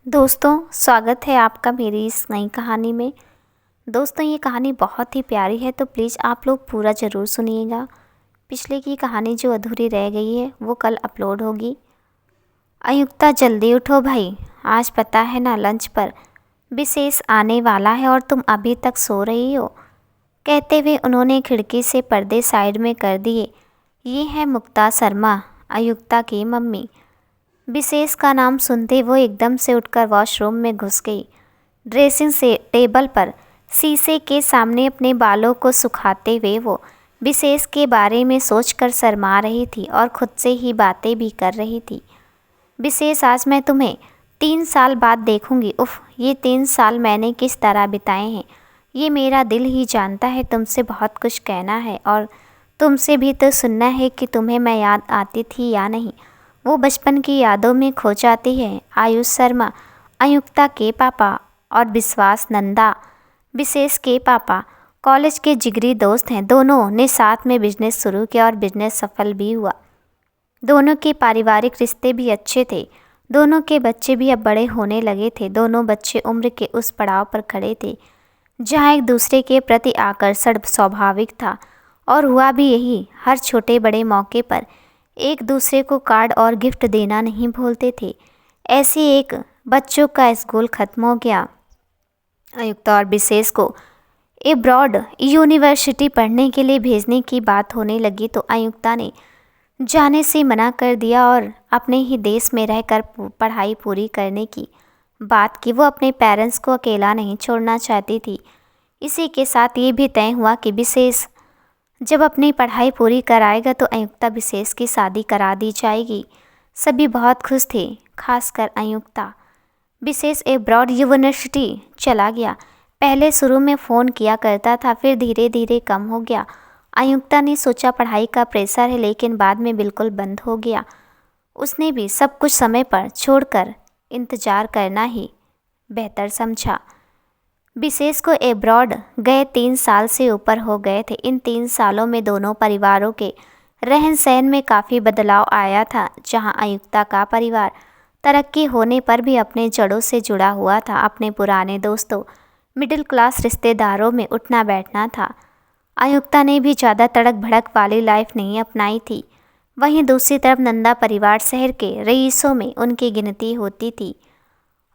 दोस्तों, स्वागत है आपका मेरी इस नई कहानी में। दोस्तों, ये कहानी बहुत ही प्यारी है तो प्लीज़ आप लोग पूरा ज़रूर सुनिएगा। पिछले की कहानी जो अधूरी रह गई है वो कल अपलोड होगी। अयुक्ता, जल्दी उठो भाई, आज पता है ना लंच पर विशेष आने वाला है और तुम अभी तक सो रही हो। कहते हुए उन्होंने खिड़की से पर्दे साइड में कर दिए। ये है मुक्ता शर्मा, अयुक्ता की मम्मी। विशेष का नाम सुनते वो एकदम से उठकर वॉशरूम में घुस गई। ड्रेसिंग से टेबल पर शीशे के सामने अपने बालों को सुखाते हुए वो विशेष के बारे में सोचकर शर्मा रही थी और खुद से ही बातें भी कर रही थी। विशेष, आज मैं तुम्हें 3 साल बाद देखूंगी। उफ, ये 3 साल मैंने किस तरह बिताए हैं ये मेरा दिल ही जानता है। तुमसे बहुत कुछ कहना है और तुमसे भी तो सुनना है कि तुम्हें मैं याद आती थी या नहीं। वो बचपन की यादों में खो जाती है। आयुष शर्मा, अयुक्ता के पापा, और विश्वास नंदा, विशेष के पापा, कॉलेज के जिगरी दोस्त हैं। दोनों ने साथ में बिजनेस शुरू किया और बिजनेस सफल भी हुआ। दोनों के पारिवारिक रिश्ते भी अच्छे थे। दोनों के बच्चे भी अब बड़े होने लगे थे। दोनों बच्चे उम्र के उस पड़ाव पर खड़े थे जहाँ एक दूसरे के प्रति आकर्षण स्वाभाविक था, और हुआ भी यही। हर छोटे बड़े मौके पर एक दूसरे को कार्ड और गिफ्ट देना नहीं भूलते थे। ऐसे एक बच्चों का स्कूल खत्म हो गया। अयुक्ता और विशेष को एब्रॉड यूनिवर्सिटी पढ़ने के लिए भेजने की बात होने लगी तो अयुक्ता ने जाने से मना कर दिया और अपने ही देश में रहकर पढ़ाई पूरी करने की बात की। वो अपने पेरेंट्स को अकेला नहीं छोड़ना चाहती थी। इसी के साथ ये भी तय हुआ कि विशेष जब अपनी पढ़ाई पूरी कराएगा तो अयुक्ता विशेष की शादी करा दी जाएगी। सभी बहुत खुश थे, खासकर अयुक्ता। विशेष एब्रॉड यूनिवर्सिटी चला गया। पहले शुरू में फ़ोन किया करता था, फिर धीरे धीरे कम हो गया। अयुक्ता ने सोचा पढ़ाई का प्रेशर है, लेकिन बाद में बिल्कुल बंद हो गया। उसने भी सब कुछ समय पर छोड़कर इंतज़ार करना ही बेहतर समझा। विशेष को एब्रॉड गए 3 साल से ऊपर हो गए थे। इन 3 सालों में दोनों परिवारों के रहन सहन में काफ़ी बदलाव आया था। जहां अयुक्ता का परिवार तरक्की होने पर भी अपने जड़ों से जुड़ा हुआ था। अपने पुराने दोस्तों, मिडिल क्लास रिश्तेदारों में उठना बैठना था। अयुक्ता ने भी ज़्यादा तड़क भड़क वाली लाइफ नहीं अपनाई थी। वहीं दूसरी तरफ नंदा परिवार शहर के रईसों में उनकी गिनती होती थी,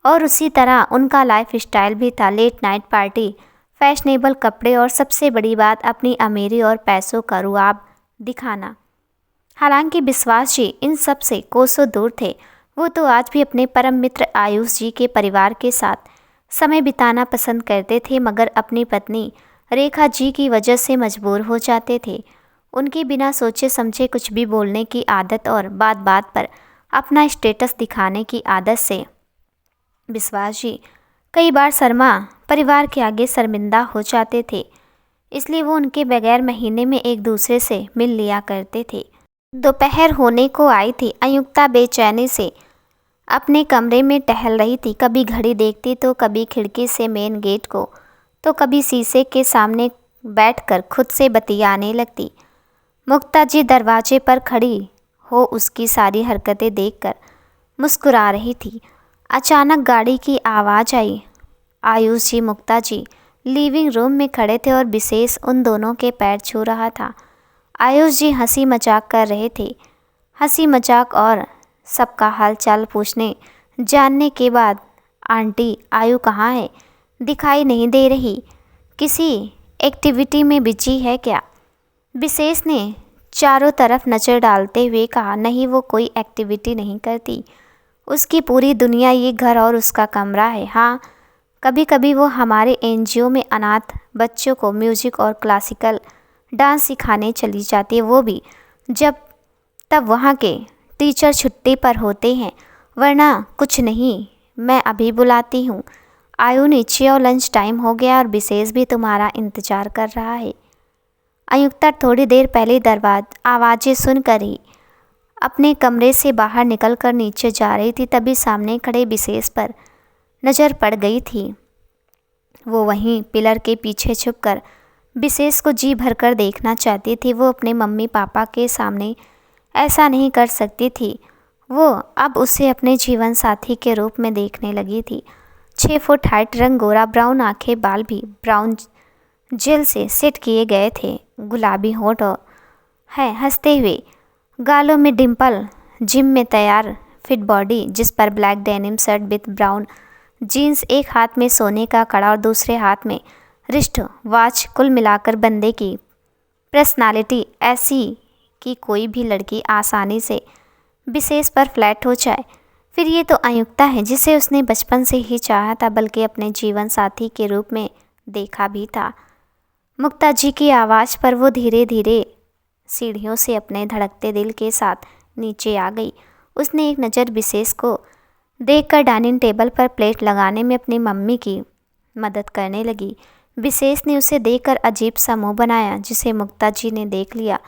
और उसी तरह उनका लाइफ स्टाइल भी था। लेट नाइट पार्टी, फैशनेबल कपड़े और सबसे बड़ी बात अपनी अमीरी और पैसों का रुआब दिखाना। हालांकि विश्वास जी इन सब से कोसों दूर थे। वो तो आज भी अपने परम मित्र आयुष जी के परिवार के साथ समय बिताना पसंद करते थे, मगर अपनी पत्नी रेखा जी की वजह से मजबूर हो जाते थे। उनकी बिना सोचे समझे कुछ भी बोलने की आदत और बात बात पर अपना स्टेटस दिखाने की आदत से विश्वास जी कई बार शर्मा परिवार के आगे शर्मिंदा हो जाते थे। इसलिए वो उनके बगैर महीने में एक दूसरे से मिल लिया करते थे। दोपहर होने को आई थी। अयुक्ता बेचैनी से अपने कमरे में टहल रही थी। कभी घड़ी देखती तो कभी खिड़की से मेन गेट को, तो कभी शीशे के सामने बैठकर खुद से बतियाने लगती। मुक्ता जी दरवाजे पर खड़ी हो उसकी सारी हरकतें देखकर मुस्कुरा रही थी। अचानक गाड़ी की आवाज़ आई। आयुष जी, मुक्ता जी लिविंग रूम में खड़े थे और विशेष उन दोनों के पैर छू रहा था। आयुष जी हंसी मजाक कर रहे थे। हंसी मजाक और सबका हाल चाल पूछने जानने के बाद, आंटी आयु कहाँ है? दिखाई नहीं दे रही, किसी एक्टिविटी में बिजी है क्या? विशेष ने चारों तरफ नज़र डालते हुए कहा, नहीं, वो कोई एक्टिविटी नहीं करती। उसकी पूरी दुनिया ये घर और उसका कमरा है। हाँ, कभी कभी वो हमारे एनजीओ में अनाथ बच्चों को म्यूजिक और क्लासिकल डांस सिखाने चली जाती है, वो भी जब तब वहाँ के टीचर छुट्टी पर होते हैं, वरना कुछ नहीं। मैं अभी बुलाती हूँ। आयु नीचे और लंच टाइम हो गया और विशेष भी तुम्हारा इंतज़ार कर रहा है। अयुक्ता थोड़ी देर पहले आवाज़ें सुनकर ही अपने कमरे से बाहर निकलकर नीचे जा रही थी, तभी सामने खड़े विशेष पर नज़र पड़ गई थी। वो वहीं पिलर के पीछे छुपकर विशेष को जी भरकर देखना चाहती थी। वो अपने मम्मी पापा के सामने ऐसा नहीं कर सकती थी। वो अब उसे अपने जीवन साथी के रूप में देखने लगी थी। 6 फुट हाइट, रंग गोरा, ब्राउन आंखें, बाल भी ब्राउन जेल से सेट किए गए थे, गुलाबी होंठ और है हंसते हुए गालों में डिम्पल, जिम में तैयार फिट बॉडी जिस पर black denim shirt with brown jeans, एक हाथ में सोने का कड़ा और दूसरे हाथ में रिस्ट वॉच। कुल मिलाकर बंदे की पर्सनालिटी ऐसी कि कोई भी लड़की आसानी से विशेष पर फ्लैट हो जाए। फिर ये तो अयुक्ता है जिसे उसने बचपन से ही चाहा था, बल्कि अपने जीवन साथी के रूप में देखा भी था। मुक्ता जी की आवाज़ पर वो धीरे धीरे सीढ़ियों से अपने धड़कते दिल के साथ नीचे आ गई। उसने एक नज़र विशेष को देखकर डाइनिंग टेबल पर प्लेट लगाने में अपनी मम्मी की मदद करने लगी। विशेष ने उसे देखकर अजीब सा मुँह बनाया, जिसे मुक्ता जी ने देख लिया।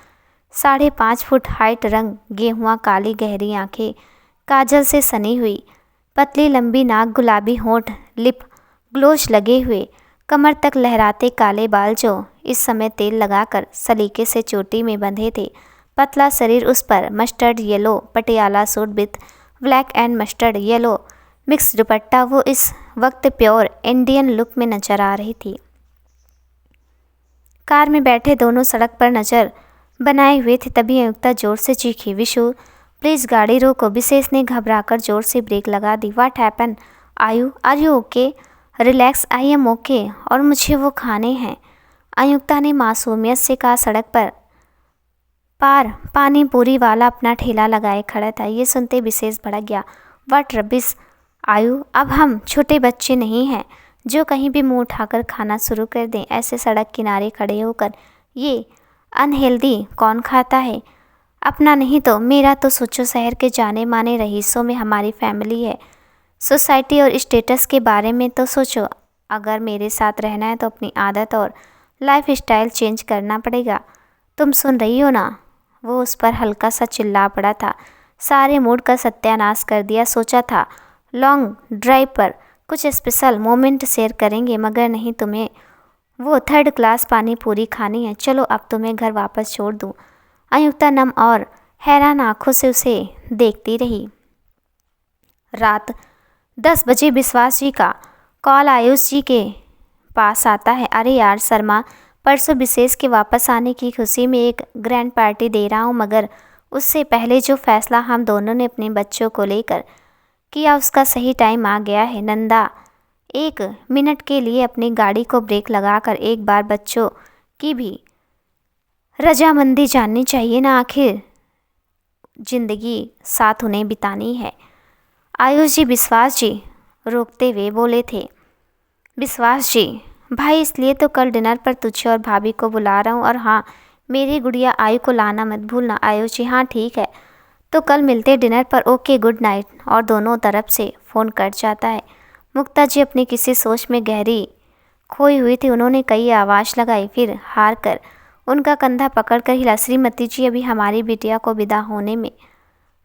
5.5 फुट हाइट, रंग गेहुआ, काली गहरी आंखें, काजल से सनी हुई, पतली लंबी नाक, गुलाबी होंठ, लिप ग्लोज लगे हुए, कमर तक लहराते काले बाल जो इस समय तेल लगाकर सलीके से चोटी में बंधे थे। पतला शरीर, उस पर mustard yellow Patiala suit with black and mustard yellow mix दुपट्टा। वो इस वक्त प्योर इंडियन लुक में नजर आ रही थी। कार में बैठे दोनों सड़क पर नज़र बनाए हुए थे, तभी अयुक्ता जोर से चीखी, विशु प्लीज़ गाड़ी रोको। विशेष ने घबराकर जोर से ब्रेक लगा दी। What happen? Are you okay? Relax, I am okay, और मुझे वो खाने हैं, अयुक्ता ने मासूमियत से कहा। सड़क पर पार पानी पूरी वाला अपना ठेला लगाए खड़ा था। ये सुनते विशेष भड़क गया। व्हाट रबिश आयु, अब हम छोटे बच्चे नहीं हैं जो कहीं भी मुंह उठाकर खाना शुरू कर दें। ऐसे सड़क किनारे खड़े होकर ये अनहेल्दी कौन खाता है? अपना नहीं तो मेरा तो सोचो, शहर के जाने माने रईसों में हमारी फैमिली है। सोसाइटी और स्टेटस के बारे में तो सोचो। अगर मेरे साथ रहना है तो अपनी आदत और लाइफ स्टाइल चेंज करना पड़ेगा। तुम सुन रही हो ना? वो उस पर हल्का सा चिल्ला पड़ा था। सारे मूड का सत्यानाश कर दिया। सोचा था लॉन्ग ड्राइव पर कुछ स्पेशल मोमेंट शेयर करेंगे, मगर नहीं, तुम्हें वो 3rd क्लास पानी पूरी खानी है। चलो अब तुम्हें घर वापस छोड़ दूँ। अयुक्ता नम और हैरान आंखों से उसे देखती रही। रात 10 बजे विश्वास जी का कॉल आयुष जी के पास आता है। अरे यार शर्मा, परसों विशेष के वापस आने की खुशी में एक ग्रैंड पार्टी दे रहा हूँ, मगर उससे पहले जो फैसला हम दोनों ने अपने बच्चों को लेकर किया उसका सही टाइम आ गया है। नंदा 1 मिनट के लिए अपनी गाड़ी को ब्रेक लगाकर एक बार बच्चों की भी रजामंदी जाननी चाहिए ना, आखिर जिंदगी साथ उन्हें बितानी है। आयुष जी, विश्वास जी रोकते हुए बोले थे। विश्वास जी भाई, इसलिए तो कल डिनर पर तुझे और भाभी को बुला रहा हूँ, और हाँ, मेरी गुड़िया आयु को लाना मत भूलना। आयुष जी, हाँ ठीक है, तो कल मिलते डिनर पर, ओके गुड नाइट। और दोनों तरफ से फ़ोन कट जाता है। मुक्ता जी अपनी किसी सोच में गहरी खोई हुई थी। उन्होंने कई आवाज़ लगाई, फिर हार कर उनका कंधा पकड़कर हिला। श्रीमती जी, अभी हमारी बिटिया को विदा होने में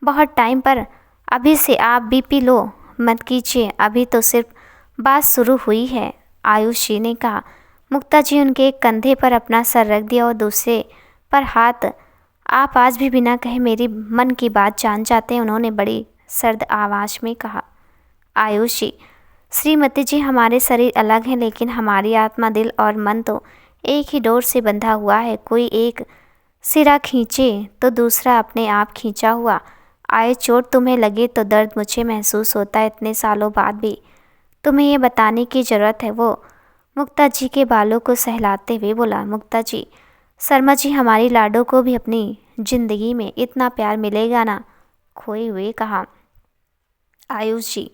बहुत टाइम, पर अभी से आप बीपी लो मत कीजिए, अभी तो सिर्फ बात शुरू हुई है, आयुष जी ने कहा। मुक्ता जी उनके एक कंधे पर अपना सर रख दिया और दूसरे पर हाथ। आप आज भी बिना कहे मेरी मन की बात जान जाते हैं, उन्होंने बड़ी सर्द आवाज़ में कहा। आयुष जी, श्रीमती जी, हमारे शरीर अलग हैं, लेकिन हमारी आत्मा, दिल और मन तो एक ही डोर से बंधा हुआ है। कोई एक सिरा खींचे तो दूसरा अपने आप खींचा हुआ आए। चोट तुम्हें लगे तो दर्द मुझे महसूस होता है, इतने सालों बाद भी तुम्हें ये बताने की ज़रूरत है। वो मुक्ता जी के बालों को सहलाते हुए बोला। मुक्ता जी, शर्मा जी, हमारी लाडो को भी अपनी ज़िंदगी में इतना प्यार मिलेगा ना, खोए हुए कहा। आयुष जी,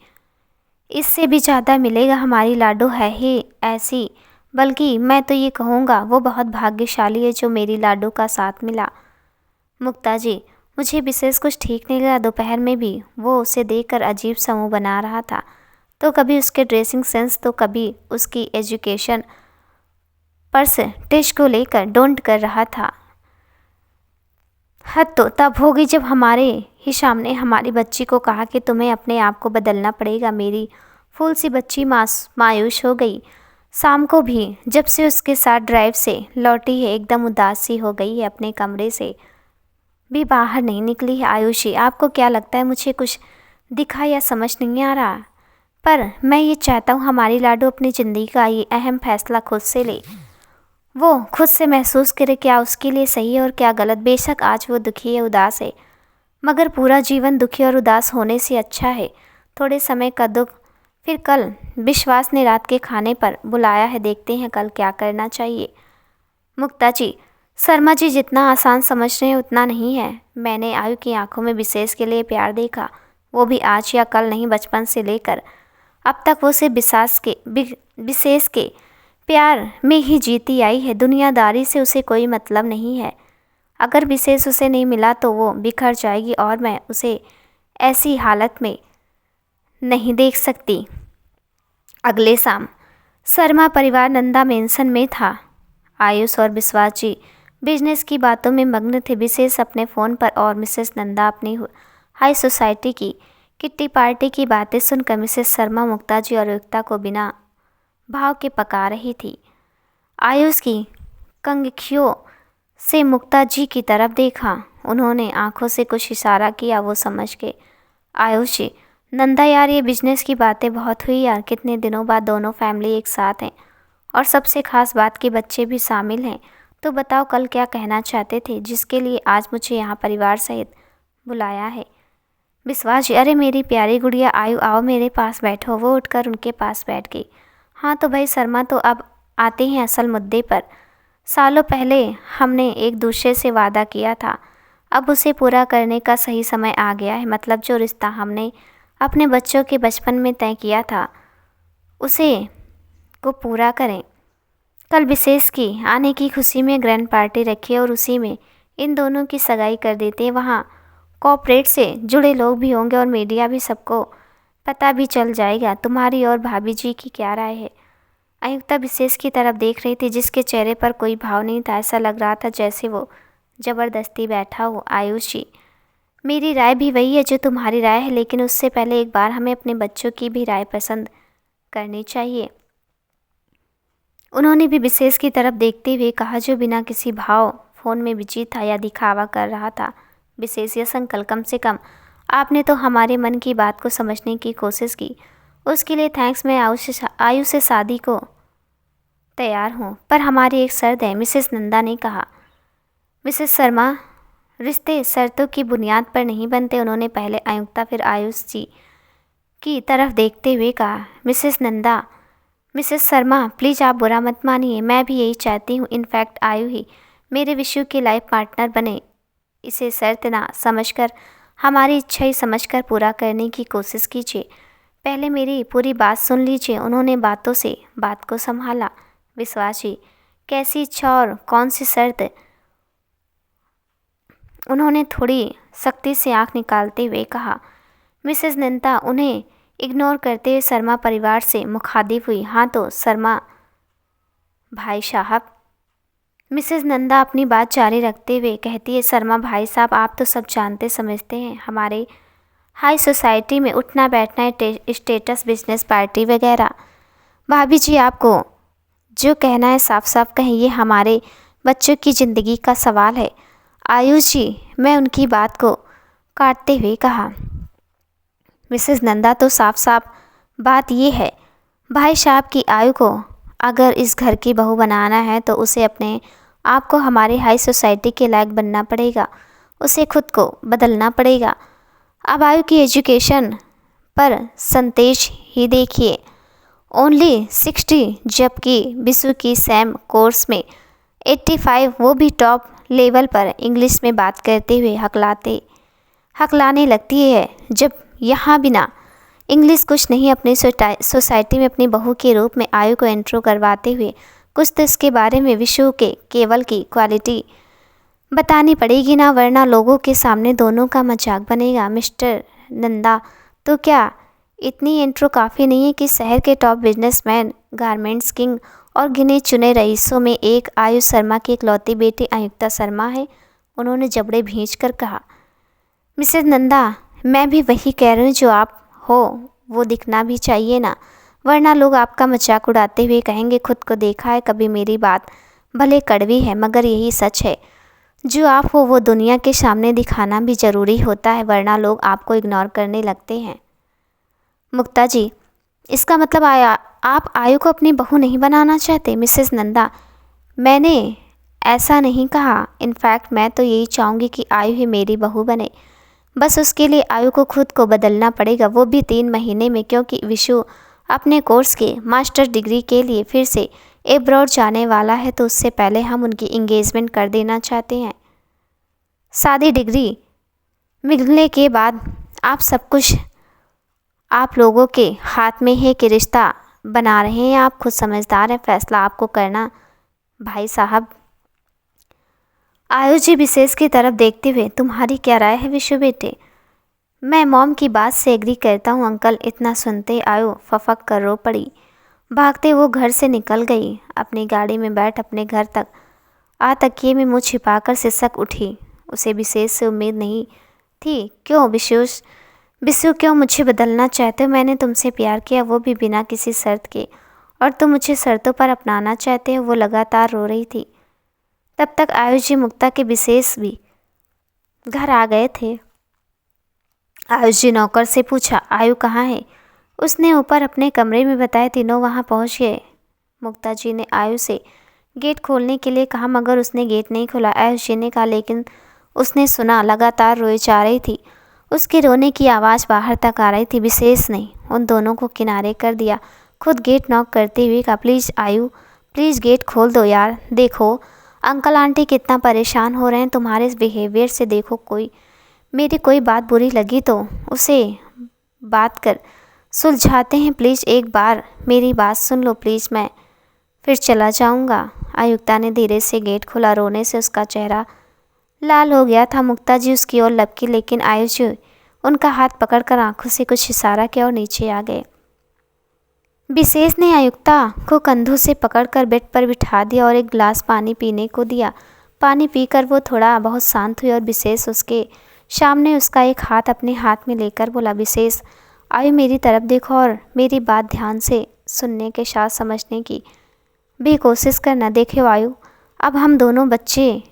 इससे भी ज़्यादा मिलेगा, हमारी लाडो है ही ऐसी, बल्कि मैं तो ये कहूँगा वो बहुत भाग्यशाली है जो मेरी लाडो का साथ मिला। मुक्ता जी, मुझे विशेष कुछ ठीक नहीं लगा। दोपहर में भी वो उसे देखकर अजीब सा मुँह बना रहा था, तो कभी उसके ड्रेसिंग सेंस, तो कभी उसकी एजुकेशन परसेंटेज को लेकर डोंट कर रहा था। हद तो तब होगी जब हमारे ही सामने हमारी बच्ची को कहा कि तुम्हें अपने आप को बदलना पड़ेगा। मेरी फूल सी बच्ची मायूस हो गई। शाम को भी जब से उसके साथ ड्राइव से लौटी है, एकदम उदास सी हो गई है। अपने कमरे से भी बाहर नहीं निकली है। आयुषी, आपको क्या लगता है मुझे कुछ दिखा या समझ नहीं आ रहा? पर मैं ये चाहता हूँ हमारी लाडो अपनी ज़िंदगी का ये अहम फैसला खुद से ले। वो खुद से महसूस करे क्या उसके लिए सही है और क्या गलत। बेशक आज वो दुखी है, उदास है, मगर पूरा जीवन दुखी और उदास होने से अच्छा है थोड़े समय का दुख। फिर कल विश्वास ने रात के खाने पर बुलाया है, देखते हैं कल क्या करना चाहिए। मुक्ता जी, शर्मा जी जितना आसान समझ रहे हैं उतना नहीं है। मैंने आयु की आंखों में विशेष के लिए प्यार देखा, वो भी आज या कल नहीं, बचपन से लेकर अब तक वो सिर्फ विशेष के प्यार में ही जीती आई है। दुनियादारी से उसे कोई मतलब नहीं है। अगर विशेष उसे नहीं मिला तो वो बिखर जाएगी और मैं उसे ऐसी हालत में नहीं देख सकती। अगले शाम शर्मा परिवार नंदा मेंशन में था। आयुष और विश्वास जी बिजनेस की बातों में मग्न थे। विशेष अपने फ़ोन पर और मिसेस नंदा अपनी हाई सोसाइटी की किट्टी पार्टी की बातें सुनकर मिसेस शर्मा मुक्ता जी और युक्ता को बिना भाव के पका रही थी। आयुष की कंगखियों से मुक्ता जी की तरफ देखा। उन्होंने आंखों से कुछ इशारा किया। वो समझ के, आयुष जी, नंदा यार ये बिजनेस की बातें बहुत हुई यार, कितने दिनों बाद दोनों फैमिली एक साथ हैं और सबसे खास बात के बच्चे भी शामिल हैं। तो बताओ कल क्या कहना चाहते थे जिसके लिए आज मुझे यहाँ परिवार सहित बुलाया है? विश्वास जी, अरे मेरी प्यारी गुड़िया आयु, आओ मेरे पास बैठो। वो उठकर उनके पास बैठ गई। हाँ तो भाई शर्मा, तो अब आते हैं असल मुद्दे पर। सालों पहले हमने एक दूसरे से वादा किया था, अब उसे पूरा करने का सही समय आ गया है। मतलब जो रिश्ता हमने अपने बच्चों के बचपन में तय किया था उसे को पूरा करें। कल विशेष की आने की खुशी में ग्रैंड पार्टी रखी और उसी में इन दोनों की सगाई कर देते। वहाँ कॉर्पोरेट से जुड़े लोग भी होंगे और मीडिया भी, सबको पता भी चल जाएगा। तुम्हारी और भाभी जी की क्या राय है? आयुक्ता विशेष की तरफ देख रही थी जिसके चेहरे पर कोई भाव नहीं था। ऐसा लग रहा था जैसे वो ज़बरदस्ती बैठा हो। आयुष जी, मेरी राय भी वही है जो तुम्हारी राय है, लेकिन उससे पहले एक बार हमें अपने बच्चों की भी राय पसंद करनी चाहिए। उन्होंने भी विशेष की तरफ देखते हुए कहा जो बिना किसी भाव फ़ोन में बिजी था या दिखावा कर रहा था। विशेष, यस अंकल, कम से कम आपने तो हमारे मन की बात को समझने की कोशिश की, उसके लिए थैंक्स। मैं आयु से शादी को तैयार हूँ, पर हमारी एक शर्त है, मिसेस नंदा ने कहा। मिसेस शर्मा, रिश्ते शर्तों की बुनियाद पर नहीं बनते। उन्होंने पहले आयुक्ता फिर आयुष जी की तरफ देखते हुए कहा। Mrs Nanda, Mrs Sharma please आप बुरा मत मानिए, मैं भी यही चाहती हूँ। इनफैक्ट आयु ही मेरे विशु के लाइफ पार्टनर बने। इसे शर्त ना समझकर, हमारी इच्छा ही समझकर पूरा करने की कोशिश कीजिए। पहले मेरी पूरी बात सुन लीजिए। उन्होंने बातों से बात को संभाला। विश्वास जी, कैसी इच्छा और कौन सी शर्त? उन्होंने थोड़ी सख्ती से आंख निकालते हुए कहा। मिसेस नंदा उन्हें इग्नोर करते हुए शर्मा परिवार से मुखातिब हुई। हाँ तो शर्मा भाई साहब। मिसेस नंदा अपनी बात जारी रखते हुए कहती है, शर्मा भाई साहब, आप तो सब जानते समझते हैं, हमारे हाई सोसाइटी में उठना बैठना है, स्टेटस, बिजनेस पार्टी वगैरह। भाभी जी, आपको जो कहना है साफ साफ कहें, ये हमारे बच्चों की ज़िंदगी का सवाल है। आयुष जी, मैं उनकी बात को काटते हुए कहा। मिसेस नंदा, तो साफ साफ बात ये है भाई साहब की, आयु को अगर इस घर की बहू बनाना है तो उसे अपने आप को हमारे हाई सोसाइटी के लायक बनना पड़ेगा, उसे खुद को बदलना पड़ेगा। अब आयु की एजुकेशन पर संतेज ही देखिए, ओनली 60, जबकि विशु की सेम कोर्स में 85, वो भी टॉप लेवल पर इंग्लिश में बात करते हुए हकलाने लगती है। जब यहाँ बिना इंग्लिश कुछ नहीं, अपनी सोसाइटी में अपनी बहू के रूप में आयु को इंट्रो करवाते हुए कुछ तो इसके बारे में विशु के केवल की क्वालिटी बतानी पड़ेगी ना, वरना लोगों के सामने दोनों का मजाक बनेगा। मिस्टर नंदा, तो क्या इतनी इंट्रो काफ़ी नहीं है कि शहर के टॉप बिजनेसमैन, गारमेंट्स किंग और गिने चुने रईसों में एक आयु शर्मा की इकलौती बेटी आयुक्ता शर्मा है? उन्होंने जबड़े भींच कर कहा। मिसेस नंदा, मैं भी वही कह रही हूँ, जो आप हो वो दिखना भी चाहिए ना, वरना लोग आपका मजाक उड़ाते हुए कहेंगे खुद को देखा है कभी। मेरी बात भले कड़वी है मगर यही सच है, जो आप हो वो दुनिया के सामने दिखाना भी ज़रूरी होता है, वरना लोग आपको इग्नोर करने लगते हैं। मुक्ता जी, इसका मतलब आप आयु को अपनी बहू नहीं बनाना चाहते? मिसेस नंदा, मैंने ऐसा नहीं कहा। इनफैक्ट मैं तो यही चाहूँगी कि आयु ही मेरी बहू बने। बस उसके लिए आयु को खुद को बदलना पड़ेगा, वो भी 3 महीने में, क्योंकि विशु अपने कोर्स के मास्टर डिग्री के लिए फिर से एब्रॉड जाने वाला है, तो उससे पहले हम उनकी इंगेजमेंट कर देना चाहते हैं। शादी डिग्री मिलने के बाद आप सब कुछ आप लोगों के हाथ में है कि रिश्ता बना रहे हैं। आप खुद समझदार हैं, फैसला आपको करना भाई साहब। आयु जी विशेष की तरफ देखते हुए, तुम्हारी क्या राय है विशु बेटे? मैं मॉम की बात से एग्री करता हूँ अंकल। इतना सुनते आयु फफक कर रो पड़ी। भागते वो घर से निकल गई। अपनी गाड़ी में बैठ अपने घर तक आ तकिए में मुँह छिपाकर सिसक उठी। उसे विशेष से उम्मीद नहीं थी। क्यों विशु, क्यों मुझे बदलना चाहते हो? मैंने तुमसे प्यार किया, वो भी बिना किसी शर्त के, और तुम मुझे शर्तों पर अपनाना चाहते हो। वो लगातार रो रही थी। तब तक आयु जी मुक्ता के विशेष भी घर आ गए थे। आयुष जी नौकर से पूछा, आयु कहाँ है? उसने ऊपर अपने कमरे में बताया। तीनों वहाँ पहुँच गए। मुक्ता जी ने आयु से गेट खोलने के लिए कहा, मगर उसने गेट नहीं खोला। आयुष जी ने कहा, लेकिन उसने सुना लगातार रोई जा रही थी। उसके रोने की आवाज़ बाहर तक आ रही थी। विशेष ने उन दोनों को किनारे कर दिया। खुद गेट नॉक करते हुए कहा, प्लीज़ आयु, प्लीज़ गेट खोल दो यार। देखो अंकल आंटी कितना परेशान हो रहे हैं तुम्हारे इस बिहेवियर से। देखो मेरी कोई बात बुरी लगी तो उसे बात कर सुलझाते हैं। प्लीज़ एक बार मेरी बात सुन लो प्लीज़, मैं फिर चला जाऊंगा। आयुक्ता ने धीरे से गेट खोला। रोने से उसका चेहरा लाल हो गया था। मुक्ता जी उसकी ओर लपकी, लेकिन आयुष जी उनका हाथ पकड़कर आंखों से कुछ इशारा किया और नीचे आ गए। विशेष ने आयुक्ता को कंधों से पकड़कर बेड पर बिठा दिया और एक गिलास पानी पीने को दिया। पानी पीकर वो थोड़ा बहुत शांत हुई और विशेष उसके सामने उसका एक हाथ अपने हाथ में लेकर बोला, विशेष आयु मेरी तरफ देखो और मेरी बात ध्यान से सुनने के साथ समझने की भी कोशिश करना। देखो आयु, अब हम दोनों बच्चे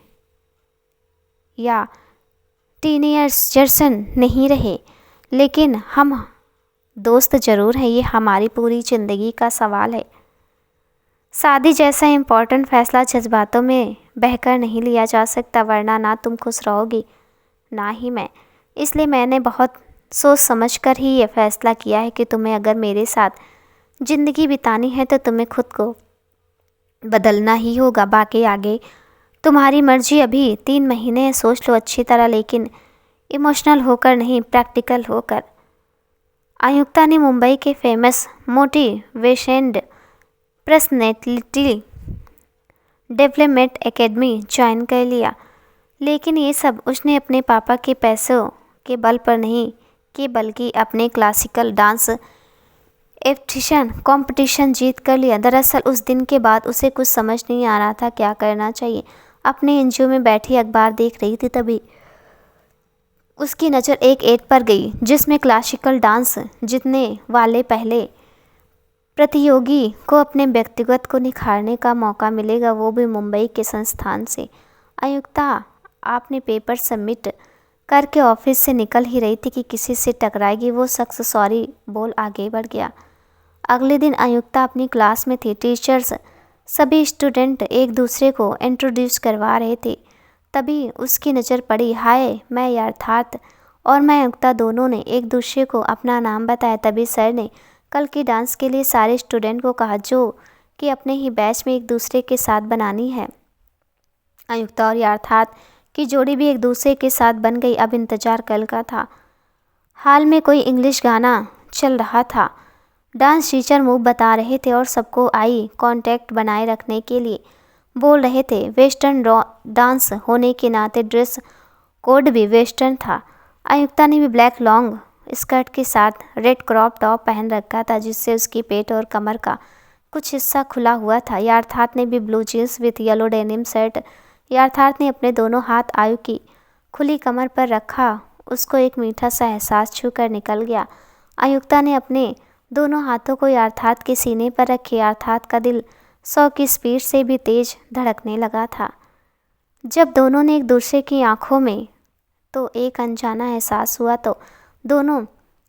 या टीनेजर्स जर्सन नहीं रहे, लेकिन हम दोस्त ज़रूर हैं। ये हमारी पूरी ज़िंदगी का सवाल है। शादी जैसा इम्पोर्टेंट फैसला जज्बातों में बहकर नहीं लिया जा सकता, वरना ना तुम खुश रहोगी ना ही मैं। इसलिए मैंने बहुत सोच समझ कर ही ये फ़ैसला किया है कि तुम्हें अगर मेरे साथ ज़िंदगी बितानी है तो तुम्हें खुद को बदलना ही होगा। बाकी आगे तुम्हारी मर्जी। अभी 3 महीने हैं, सोच लो अच्छी तरह, लेकिन इमोशनल होकर नहीं, प्रैक्टिकल होकर। आयुक्ता ने मुंबई के famous motivation personality development academy join कर लिया, लेकिन ये सब उसने अपने पापा के पैसों के बल पर नहीं कि बल्कि अपने क्लासिकल डांस एप्टिशन कंपटीशन जीत कर लिया। दरअसल उस दिन के बाद उसे कुछ समझ नहीं आ रहा था क्या करना चाहिए। अपने एनजीओ में बैठी अखबार देख रही थी, तभी उसकी नज़र एक एड पर गई जिसमें क्लासिकल डांस जीतने वाले पहले प्रतियोगी को अपने व्यक्तिगत को निखारने का मौका मिलेगा, वो भी मुंबई के संस्थान से। आयुक्ता आपने पेपर सबमिट करके ऑफिस से निकल ही रही थी कि किसी से टकराएगी। वो शख्स सॉरी बोल आगे बढ़ गया। अगले दिन आयुक्ता अपनी क्लास में थी। टीचर्स सभी स्टूडेंट एक दूसरे को इंट्रोड्यूस करवा रहे थे। तभी उसकी नज़र पड़ी। हाय, मैं यथार्थ और मैं आयुक्ता दोनों ने एक दूसरे को अपना नाम बताया। तभी सर ने कल की डांस के लिए सारे स्टूडेंट को कहा, जो कि अपने ही बैच में एक दूसरे के साथ बनानी है। आयुक्ता और यथार्थ की जोड़ी भी एक दूसरे के साथ बन गई। अब इंतज़ार कल का था। हाल में कोई इंग्लिश गाना चल रहा था। डांस टीचर मूव बता रहे थे और सबको आई कांटेक्ट बनाए रखने के लिए बोल रहे थे। वेस्टर्न डांस होने के नाते ड्रेस कोड भी वेस्टर्न था। आयुक्ता ने भी ब्लैक लॉन्ग स्कर्ट के साथ रेड क्रॉप टॉप पहन रखा था, जिससे उसकी पेट और कमर का कुछ हिस्सा खुला हुआ था। यथार्थ ने भी blue jeans with yellow denim shirt. Yatharth ने अपने दोनों हाथ आयु की खुली कमर पर रखा। उसको एक मीठा सा एहसास छू कर निकल गया। आयुक्ता ने अपने दोनों हाथों को यथार्थ के सीने पर रखे। यथार्थ का दिल 100 की स्पीड से भी तेज धड़कने लगा था। जब दोनों ने एक दूसरे की आंखों में तो एक अनजाना एहसास हुआ तो दोनों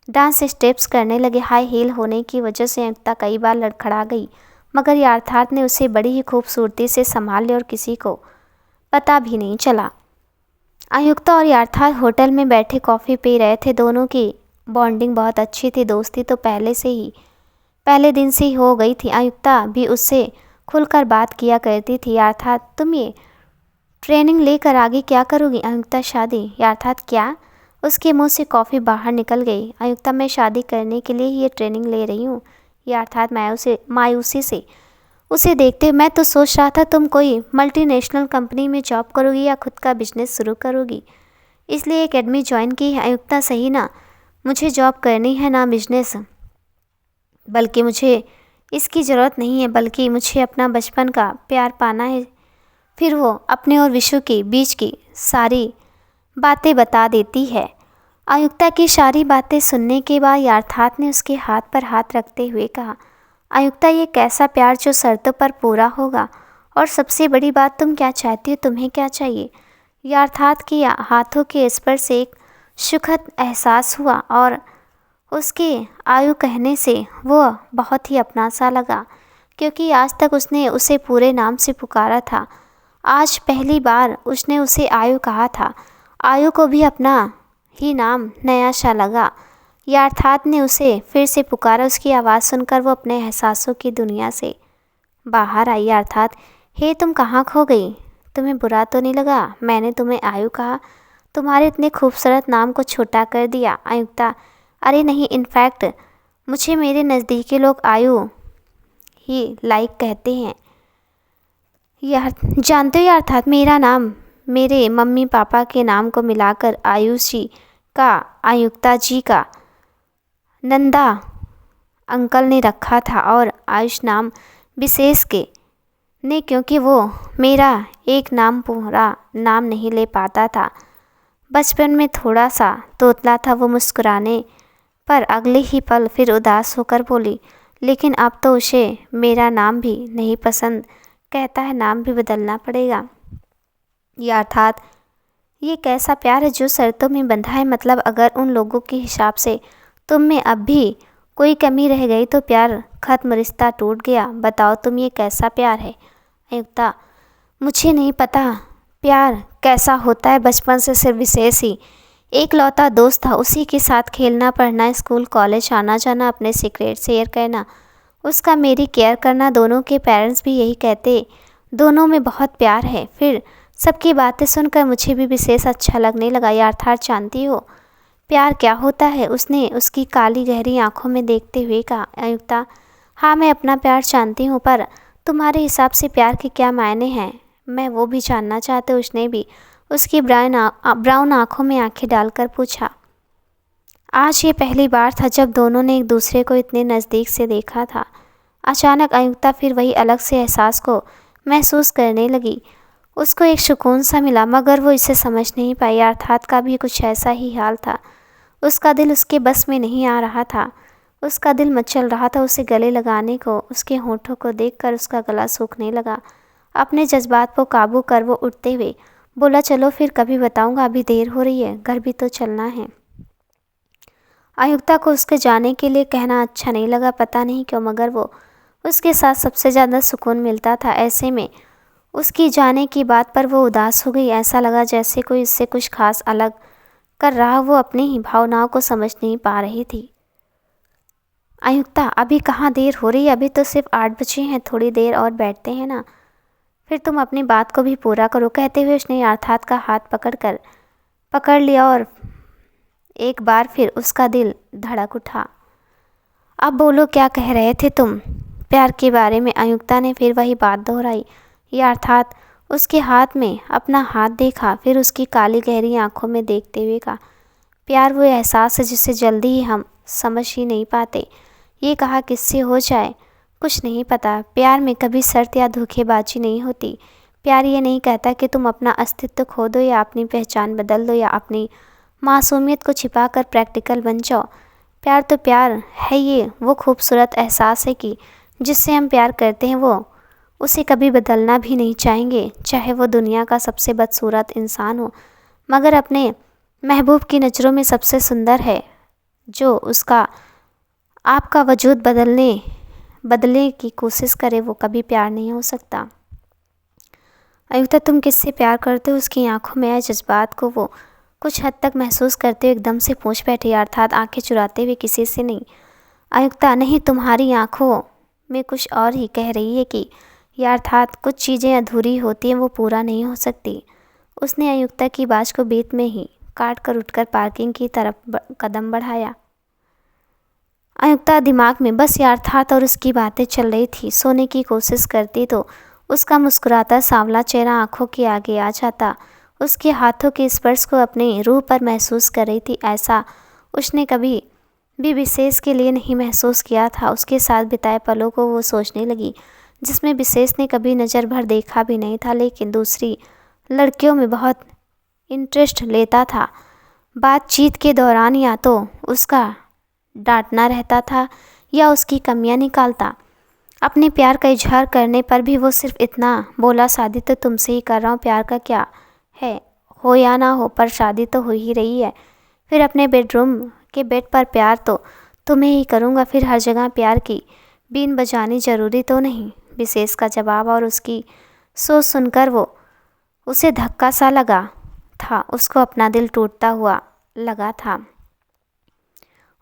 डांस स्टेप्स करने लगे। हाई हील होने की वजह से अयुक्ता कई बार लड़खड़ा गई, मगर यथार्थ ने उसे बड़ी ही खूबसूरती से संभाल लिया और किसी को पता भी नहीं चला। अयुक्ता और यथार्थ होटल में बैठे कॉफ़ी पी रहे थे। दोनों की बॉन्डिंग बहुत अच्छी थी। दोस्ती तो पहले दिन से ही हो गई थी। अयुक्ता भी उससे खुलकर बात किया करती थी। यथार्थ, तुम ये ट्रेनिंग लेकर आगे क्या करोगी? अयुक्ता, शादी। यथार्थ, क्या? उसके मुंह से कॉफ़ी बाहर निकल गई। अयुक्ता, मैं शादी करने के लिए ही ये ट्रेनिंग ले रही हूँ। यथार्थ मायूसी से उसे देखते, मैं तो सोच रहा था तुम कोई मल्टीनेशनल कंपनी में जॉब करोगी या खुद का बिजनेस शुरू करोगी, इसलिए एकेडमी ज्वाइन की है। अयुक्ता, सही ना, मुझे जॉब करनी है ना बिजनेस, बल्कि मुझे इसकी ज़रूरत नहीं है, बल्कि मुझे अपना बचपन का प्यार पाना है। फिर वो अपने और विशु के बीच की सारी बातें बता देती है। अयुक्ता की सारी बातें सुनने के बाद यथार्थ ने उसके हाथ पर हाथ रखते हुए कहा, अयुक्ता, ये कैसा प्यार जो शर्तों पर पूरा होगा? और सबसे बड़ी बात, तुम क्या चाहती हो? तुम्हें क्या चाहिए? यथार्थ के हाथों के स्पर्श से एक सुखद एहसास हुआ और उसके आयु कहने से वो बहुत ही अपना सा लगा, क्योंकि आज तक उसने उसे पूरे नाम से पुकारा था। आज पहली बार उसने उसे आयु कहा था। आयु को भी अपना ही नाम नया सा लगा। यथार्थ ने उसे फिर से पुकारा। उसकी आवाज़ सुनकर वो अपने एहसासों की दुनिया से बाहर आई। अर्थात, हे, तुम कहाँ खो गई? तुम्हें बुरा तो नहीं लगा मैंने तुम्हें आयु कहा? तुम्हारे इतने खूबसूरत नाम को छोटा कर दिया? अयुक्ता, अरे नहीं, इनफैक्ट मुझे मेरे नज़दीकी लोग आयु ही लाइक कहते हैं। यार, जानते हो अर्थात, मेरा नाम मेरे मम्मी पापा के नाम को मिलाकर आयुष जी का, अयुक्ता जी का नंदा अंकल ने रखा था, और आयुष नाम विशेष के ने, क्योंकि वो मेरा एक नाम पूरा नाम नहीं ले पाता था। बचपन में थोड़ा सा तोतला था। वो मुस्कुराने पर अगले ही पल फिर उदास होकर बोली, लेकिन अब तो उसे मेरा नाम भी नहीं पसंद, कहता है नाम भी बदलना पड़ेगा। या अर्थात, ये कैसा प्यार है जो शर्तों में बंधा है? मतलब अगर उन लोगों के हिसाब से तुम में अब भी कोई कमी रह गई तो प्यार खत्म, रिश्ता टूट गया। बताओ तुम, ये कैसा प्यार है? अयुक्ता, मुझे नहीं पता प्यार कैसा होता है। बचपन से सिर्फ विशेष ही एक लौता दोस्त था, उसी के साथ खेलना, पढ़ना, स्कूल कॉलेज आना जाना, अपने सीक्रेट शेयर करना, उसका मेरी केयर करना। दोनों के पेरेंट्स भी यही कहते, दोनों में बहुत प्यार है। फिर सबकी बातें सुनकर मुझे भी विशेष अच्छा लगने लगा। यथार्थ, जानती हो प्यार क्या होता है? उसने उसकी काली गहरी आंखों में देखते हुए कहा। अयुक्ता, हाँ, मैं अपना प्यार जानती हूँ, पर तुम्हारे हिसाब से प्यार के क्या मायने हैं, मैं वो भी जानना चाहते। उसने भी उसकी ब्राउन आंखों में आंखें डालकर पूछा। आज ये पहली बार था जब दोनों ने एक दूसरे को इतने नज़दीक से देखा था। अचानक अयुक्ता फिर वही अलग से एहसास को महसूस करने लगी। उसको एक सुकून सा मिला, मगर वो इसे समझ नहीं पाई। अर्थात का भी कुछ ऐसा ही हाल था। उसका दिल उसके बस में नहीं आ रहा था। उसका दिल मचल रहा था उसे गले लगाने को। उसके होठों को देखकर उसका गला सूखने लगा। अपने जज्बात को काबू कर वो उठते हुए बोला, चलो फिर कभी बताऊंगा, अभी देर हो रही है, घर भी तो चलना है। अयुक्ता को उसके जाने के लिए कहना अच्छा नहीं लगा, पता नहीं क्यों, मगर वो उसके साथ सबसे ज़्यादा सुकून मिलता था। ऐसे में उसकी जाने की बात पर वो उदास हो गई। ऐसा लगा जैसे कोई इससे कुछ खास अलग कर रहा। वो अपनी ही भावनाओं को समझ नहीं पा रही थी। अयुक्ता, अभी कहाँ देर हो रही है? अभी तो सिर्फ 8 बजे हैं, थोड़ी देर और बैठते हैं ना, फिर तुम अपनी बात को भी पूरा करो। कहते हुए उसने अर्थात का हाथ पकड़ लिया और एक बार फिर उसका दिल धड़क उठा। अब बोलो, क्या कह रहे थे तुम प्यार के बारे में? अयुक्ता ने फिर वही बात दोहराई। यह अर्थात उसके हाथ में अपना हाथ देखा, फिर उसकी काली गहरी आंखों में देखते हुए कहा, प्यार वो एहसास है जिसे जल्दी ही हम समझ ही नहीं पाते। ये कहा किससे हो जाए कुछ नहीं पता। प्यार में कभी शर्त या धोखेबाजी नहीं होती। प्यार ये नहीं कहता कि तुम अपना अस्तित्व खो दो या अपनी पहचान बदल दो या अपनी मासूमियत को छिपाकर प्रैक्टिकल बन जाओ। प्यार तो प्यार है, ये वो खूबसूरत एहसास है कि जिससे हम प्यार करते हैं वो उसे कभी बदलना भी नहीं चाहेंगे, चाहे वो दुनिया का सबसे बदसूरत इंसान हो, मगर अपने महबूब की नज़रों में सबसे सुंदर है। जो उसका आपका वजूद बदलने की कोशिश करे वो कभी प्यार नहीं हो सकता। अयुक्ता, तुम किससे प्यार करते हो? उसकी आंखों में आए जज्बात को वो कुछ हद तक महसूस करते हुए एकदम से पूछ बैठी, अर्थात आंखें चुराते हुए किसी से नहीं। अयुक्ता, नहीं, तुम्हारी आंखों में कुछ और ही कह रही है कि या अर्थात कुछ चीज़ें अधूरी होती हैं, वो पूरा नहीं हो सकती। उसने अयुक्ता की बात को बीच में ही काट कर उठकर पार्किंग की तरफ कदम बढ़ाया। अयुक्ता दिमाग में बस यार्थात और उसकी बातें चल रही थी। सोने की कोशिश करती तो उसका मुस्कुराता सांवला चेहरा आंखों के आगे आ जाता। उसके हाथों के स्पर्श को अपने रूह पर महसूस कर रही थी। ऐसा उसने कभी भी विशेष के लिए नहीं महसूस किया था। उसके साथ बिताए पलों को वो सोचने लगी, जिसमें विशेष ने कभी नज़र भर देखा भी नहीं था, लेकिन दूसरी लड़कियों में बहुत इंटरेस्ट लेता था। बातचीत के दौरान या तो उसका डांटना रहता था या उसकी कमियां निकालता। अपने प्यार का इजहार करने पर भी वो सिर्फ इतना बोला, शादी तो तुमसे ही कर रहा हूँ, प्यार का क्या है, हो या ना हो, पर शादी तो हो ही रही है। फिर अपने बेडरूम के बेड पर प्यार तो तुम्हें ही करूँगा। फिर हर जगह प्यार की बीन बजानी ज़रूरी तो नहीं। विशेष का जवाब और उसकी सोच सुनकर वो उसे धक्का सा लगा था। उसको अपना दिल टूटता हुआ लगा था।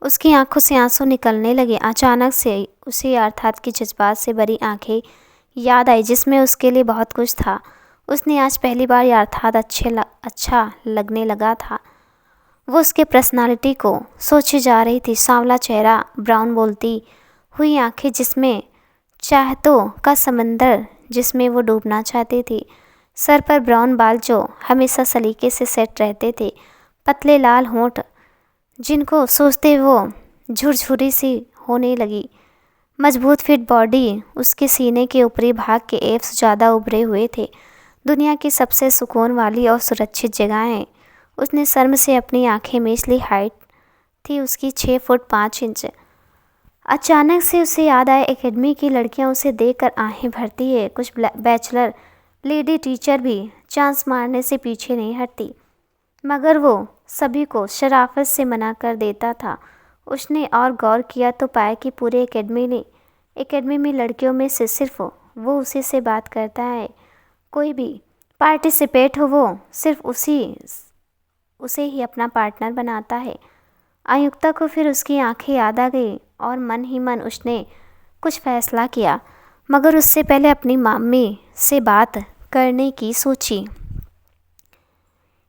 उसकी आंखों से आंसू निकलने लगे। अचानक से उसे अर्थात की जज्बात से भरी आंखें याद आई, जिसमें उसके लिए बहुत कुछ था। उसने आज पहली बार अर्थात अच्छा लगने लगा था। वो उसके पर्सनालिटी को सोचे जा रही थी। सांवला चेहरा, ब्राउन बोलती हुई आंखें, जिसमें चाहतों का समंदर जिसमें वो डूबना चाहती थी। सर पर ब्राउन बाल जो हमेशा सलीके से सेट रहते थे। पतले लाल होंठ जिनको सोचते वो झुरझुरी सी होने लगी। मजबूत फिट बॉडी, उसके सीने के ऊपरी भाग के एब्स ज़्यादा उभरे हुए थे। दुनिया की सबसे सुकून वाली और सुरक्षित जगहें। उसने शर्म से अपनी आंखें मीच ली। हाइट थी उसकी 6 फुट 5 इंच। अचानक से उसे याद आया, एकेडमी की लड़कियां उसे देखकर आहें भरती है। कुछ बैचलर लेडी टीचर भी चांस मारने से पीछे नहीं हटती, मगर वो सभी को शराफत से मना कर देता था। उसने और गौर किया तो पाया कि पूरे एकेडमी में लड़कियों में से सिर्फ वो उसी से बात करता है। कोई भी पार्टिसिपेट हो, वो सिर्फ उसे ही अपना पार्टनर बनाता है। अयुक्ता को फिर उसकी आंखें याद आ गई और मन ही मन उसने कुछ फैसला किया, मगर उससे पहले अपनी मम्मी से बात करने की सोची।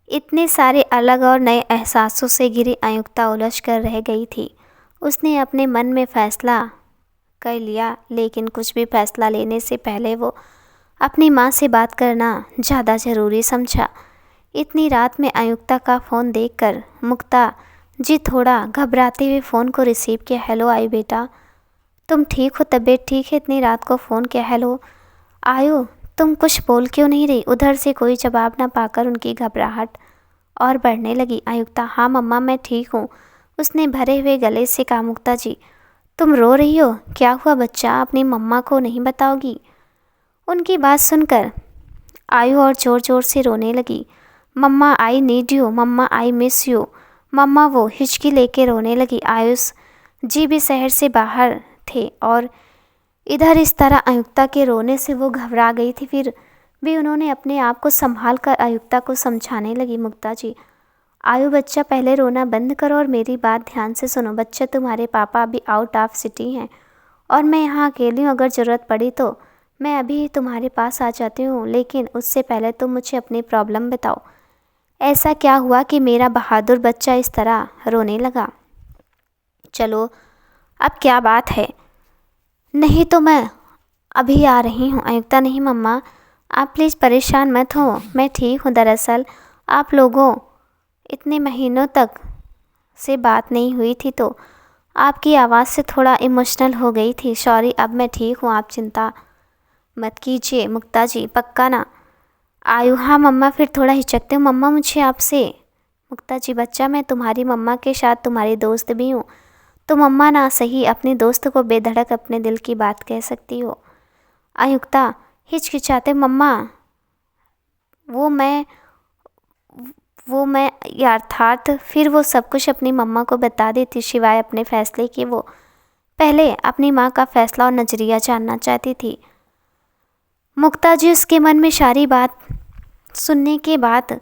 इतने सारे अलग और नए एहसासों से घिरी अयुक्ता उलझ कर रह गई थी। उसने अपने मन में फैसला कर लिया, लेकिन कुछ भी फैसला लेने से पहले वो अपनी माँ से बात करना ज़्यादा ज़रूरी समझा। इतनी रात में अयुक्ता का फ़ोन देखकर मुक्ता जी थोड़ा घबराते हुए फ़ोन को रिसीव किया। हेलो आई बेटा, तुम ठीक हो? तबीयत ठीक है? इतनी रात को फ़ोन किया। हेलो आयु, तुम कुछ बोल क्यों नहीं रही? उधर से कोई जवाब न पाकर उनकी घबराहट और बढ़ने लगी। अयुक्ता, हाँ मम्मा मैं ठीक हूँ, उसने भरे हुए गले से कहा। मुक्ता जी, तुम रो रही हो, क्या हुआ बच्चा? अपनी मम्मा को नहीं बताओगी? उनकी बात सुनकर आयु और ज़ोर ज़ोर से रोने लगी। Mama I need you, mama I miss you, mama. वो हिचकी लेके रोने लगी। आयुष जी भी शहर से बाहर थे और इधर इस तरह अयुक्ता के रोने से वो घबरा गई थी। फिर भी उन्होंने अपने आप को संभाल कर अयुक्ता को समझाने लगी। मुक्ता जी, आयु बच्चा पहले रोना बंद करो और मेरी बात ध्यान से सुनो। बच्चा, तुम्हारे पापा अभी आउट ऑफ सिटी हैं और मैं यहाँ अकेली हूँ। अगर ज़रूरत पड़ी तो मैं अभी ही तुम्हारे पास आ जाती हूँ, लेकिन उससे पहले तुम मुझे अपनी प्रॉब्लम बताओ। ऐसा क्या हुआ कि मेरा बहादुर बच्चा इस तरह रोने लगा? चलो, अब क्या बात है? नहीं तो मैं अभी आ रही हूँ। अयुक्ता, नहीं मम्मा, आप प्लीज़ परेशान मत हो, मैं ठीक हूँ। दरअसल आप लोगों इतने महीनों तक से बात नहीं हुई थी तो आपकी आवाज़ से थोड़ा इमोशनल हो गई थी। सॉरी, अब मैं ठीक हूँ, आप चिंता मत कीजिए। मुक्ता जी, पक्का ना? आयु, हाँ मम्मा। फिर थोड़ा हिचकते हो मम्मा मुझे आपसे। मुक्ता जी, बच्चा मैं तुम्हारी मम्मा के साथ तुम्हारी दोस्त भी हूँ, तो मम्मा ना सही अपने दोस्त को बेधड़क अपने दिल की बात कह सकती हो। अयुक्ता, हिचकिचाते, मम्मा वो मैं वो मैं अर्थात फिर वो सब कुछ अपनी मम्मा को बता देती, सिवाय अपने फैसले के। वो पहले अपनी माँ का फैसला और नज़रिया जानना चाहती थी। मुक्ता जी उसके मन में सारी बात सुनने के बाद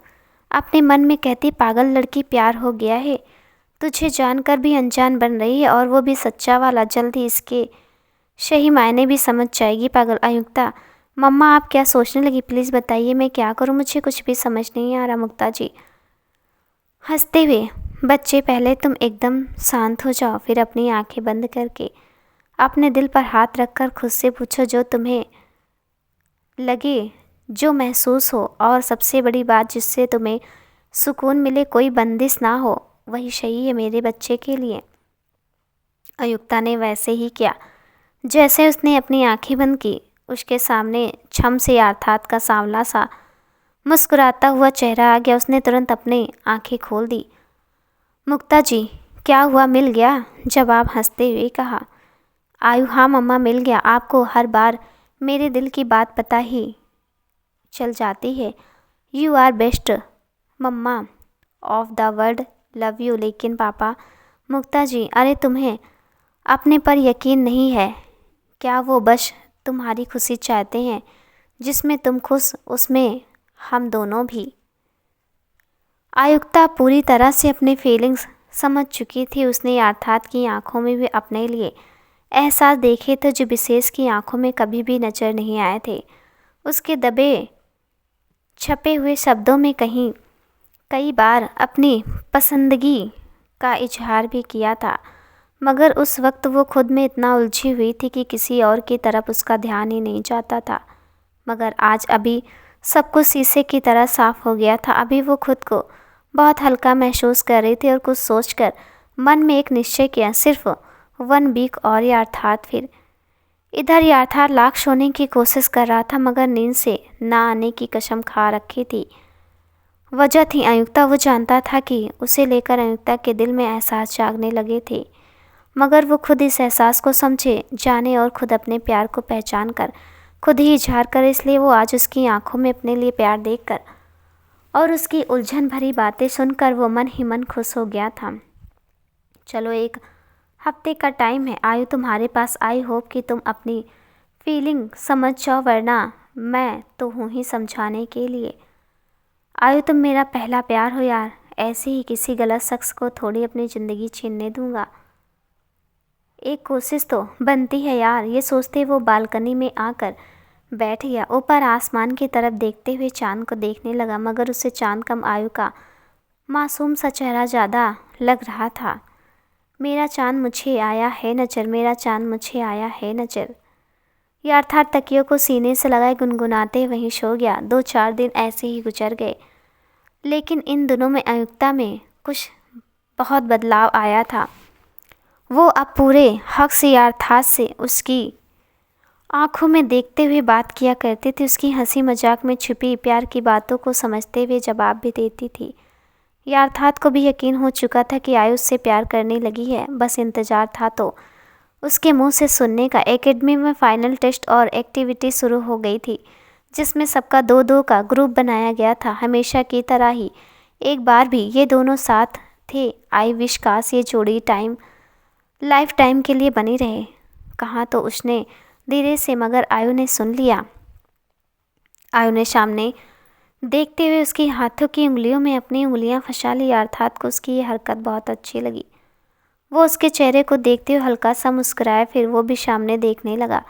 अपने मन में कहती, पागल लड़की, प्यार हो गया है, तुझे जानकर भी अनजान बन रही है, और वो भी सच्चा वाला। जल्द ही इसके सही मायने भी समझ जाएगी। पागल अयुक्ता, मम्मा आप क्या सोचने लगी, प्लीज़ बताइए, मैं क्या करूँ, मुझे कुछ भी समझ नहीं आ रहा। मुक्ता जी हंसते हुए, बच्चे पहले तुम एकदम शांत हो जाओ, फिर अपनी आंखें बंद करके अपने दिल पर हाथ रखकर खुद से पूछो जो तुम्हें लगे, जो महसूस हो, और सबसे बड़ी बात जिससे तुम्हें सुकून मिले, कोई बंदिश ना हो, वही सही है मेरे बच्चे के लिए। अयुक्ता ने वैसे ही किया जैसे उसने अपनी आंखें बंद की। उसके सामने छम से अर्थात का सांवला सा मुस्कुराता हुआ चेहरा आ गया। उसने तुरंत अपनी आंखें खोल दी। मुक्ता जी क्या हुआ, मिल गया? जवाब हंसते हुए कहा आयु। हाँ मम्मा, मिल गया। आपको हर बार मेरे दिल की बात पता ही चल जाती है। You are best mamma of the world, love you. लेकिन पापा, मुक्ता जी, अरे तुम्हें अपने पर यकीन नहीं है क्या? वो बस तुम्हारी खुशी चाहते हैं, जिसमें तुम खुश उसमें हम दोनों भी। आयुक्ता पूरी तरह से अपनी फीलिंग्स समझ चुकी थी। उसने अर्थात की आंखों में भी अपने लिए एहसास देखे थे जो विशेष की आंखों में कभी भी नजर नहीं आए थे। उसके दबे छपे हुए शब्दों में कई बार अपनी पसंदगी का इजहार भी किया था, मगर उस वक्त वो खुद में इतना उलझी हुई थी कि किसी और की तरफ उसका ध्यान ही नहीं जाता था। मगर आज अभी सब कुछ शीशे की तरह साफ हो गया था। अभी वो खुद को बहुत हल्का महसूस कर रही थी और कुछ सोचकर मन में एक निश्चय किया, सिर्फ 1 वीक और अर्थात फिर। इधर अर्थात लाख सोने की कोशिश कर रहा था, मगर नींद से ना आने की कसम खा रखी थी। वजह थी अयुक्ता। वो जानता था कि उसे लेकर अयुक्ता के दिल में एहसास जागने लगे थे, मगर वो खुद इस एहसास को समझे, जाने और खुद अपने प्यार को पहचान कर खुद ही इजहार करे। इसलिए वो आज उसकी आंखों में अपने लिए प्यार देखकर और उसकी उलझन भरी बातें सुनकर वो मन ही मन खुश हो गया था। चलो 1 हफ्ते का टाइम है आयु तुम्हारे पास। आई होप कि तुम अपनी फीलिंग समझ जाओ, वरना मैं तो हूँ ही समझाने के लिए। आयु तुम मेरा पहला प्यार हो यार, ऐसे ही किसी गलत शख्स को थोड़ी अपनी ज़िंदगी छीनने दूंगा। एक कोशिश तो बनती है यार। ये सोचते वो बालकनी में आकर बैठ गया। ऊपर आसमान की तरफ देखते हुए चांद को देखने लगा, मगर उसे चांद कम आयु का मासूम सा चेहरा ज़्यादा लग रहा था। मेरा चांद मुझे आया है नजर, मेरा चांद मुझे आया है नजर। यह अर्थात तकियों को सीने से लगाए गुनगुनाते वहीं सो गया। 2-4 दिन ऐसे ही गुजर गए, लेकिन इन दिनों में अयुक्ता में कुछ बहुत बदलाव आया था। वो अब पूरे हक से अर्थात से उसकी आंखों में देखते हुए बात किया करती थी। उसकी हंसी मजाक में छुपी प्यार की बातों को समझते हुए जवाब भी देती थी। यह अर्थात को भी यकीन हो चुका था कि आयु उससे प्यार करने लगी है। बस इंतज़ार था तो उसके मुंह से सुनने का। एकेडमी में फाइनल टेस्ट और एक्टिविटी शुरू हो गई थी, जिसमें सबका 2-2 का ग्रुप बनाया गया था। हमेशा की तरह ही एक बार भी ये दोनों साथ थे। आई विश काश ये जोड़ी लाइफ टाइम के लिए बनी रहे। कहा तो उसने धीरे से, मगर आयु ने सुन लिया। आयु ने सामने देखते हुए उसकी हाथों की उंगलियों में अपनी उंगलियां फंसा ली। अर्थात को उसकी ये हरकत बहुत अच्छी लगी। वो उसके चेहरे को देखते हुए हल्का सा मुस्कुराया। फिर वो भी सामने देखने लगा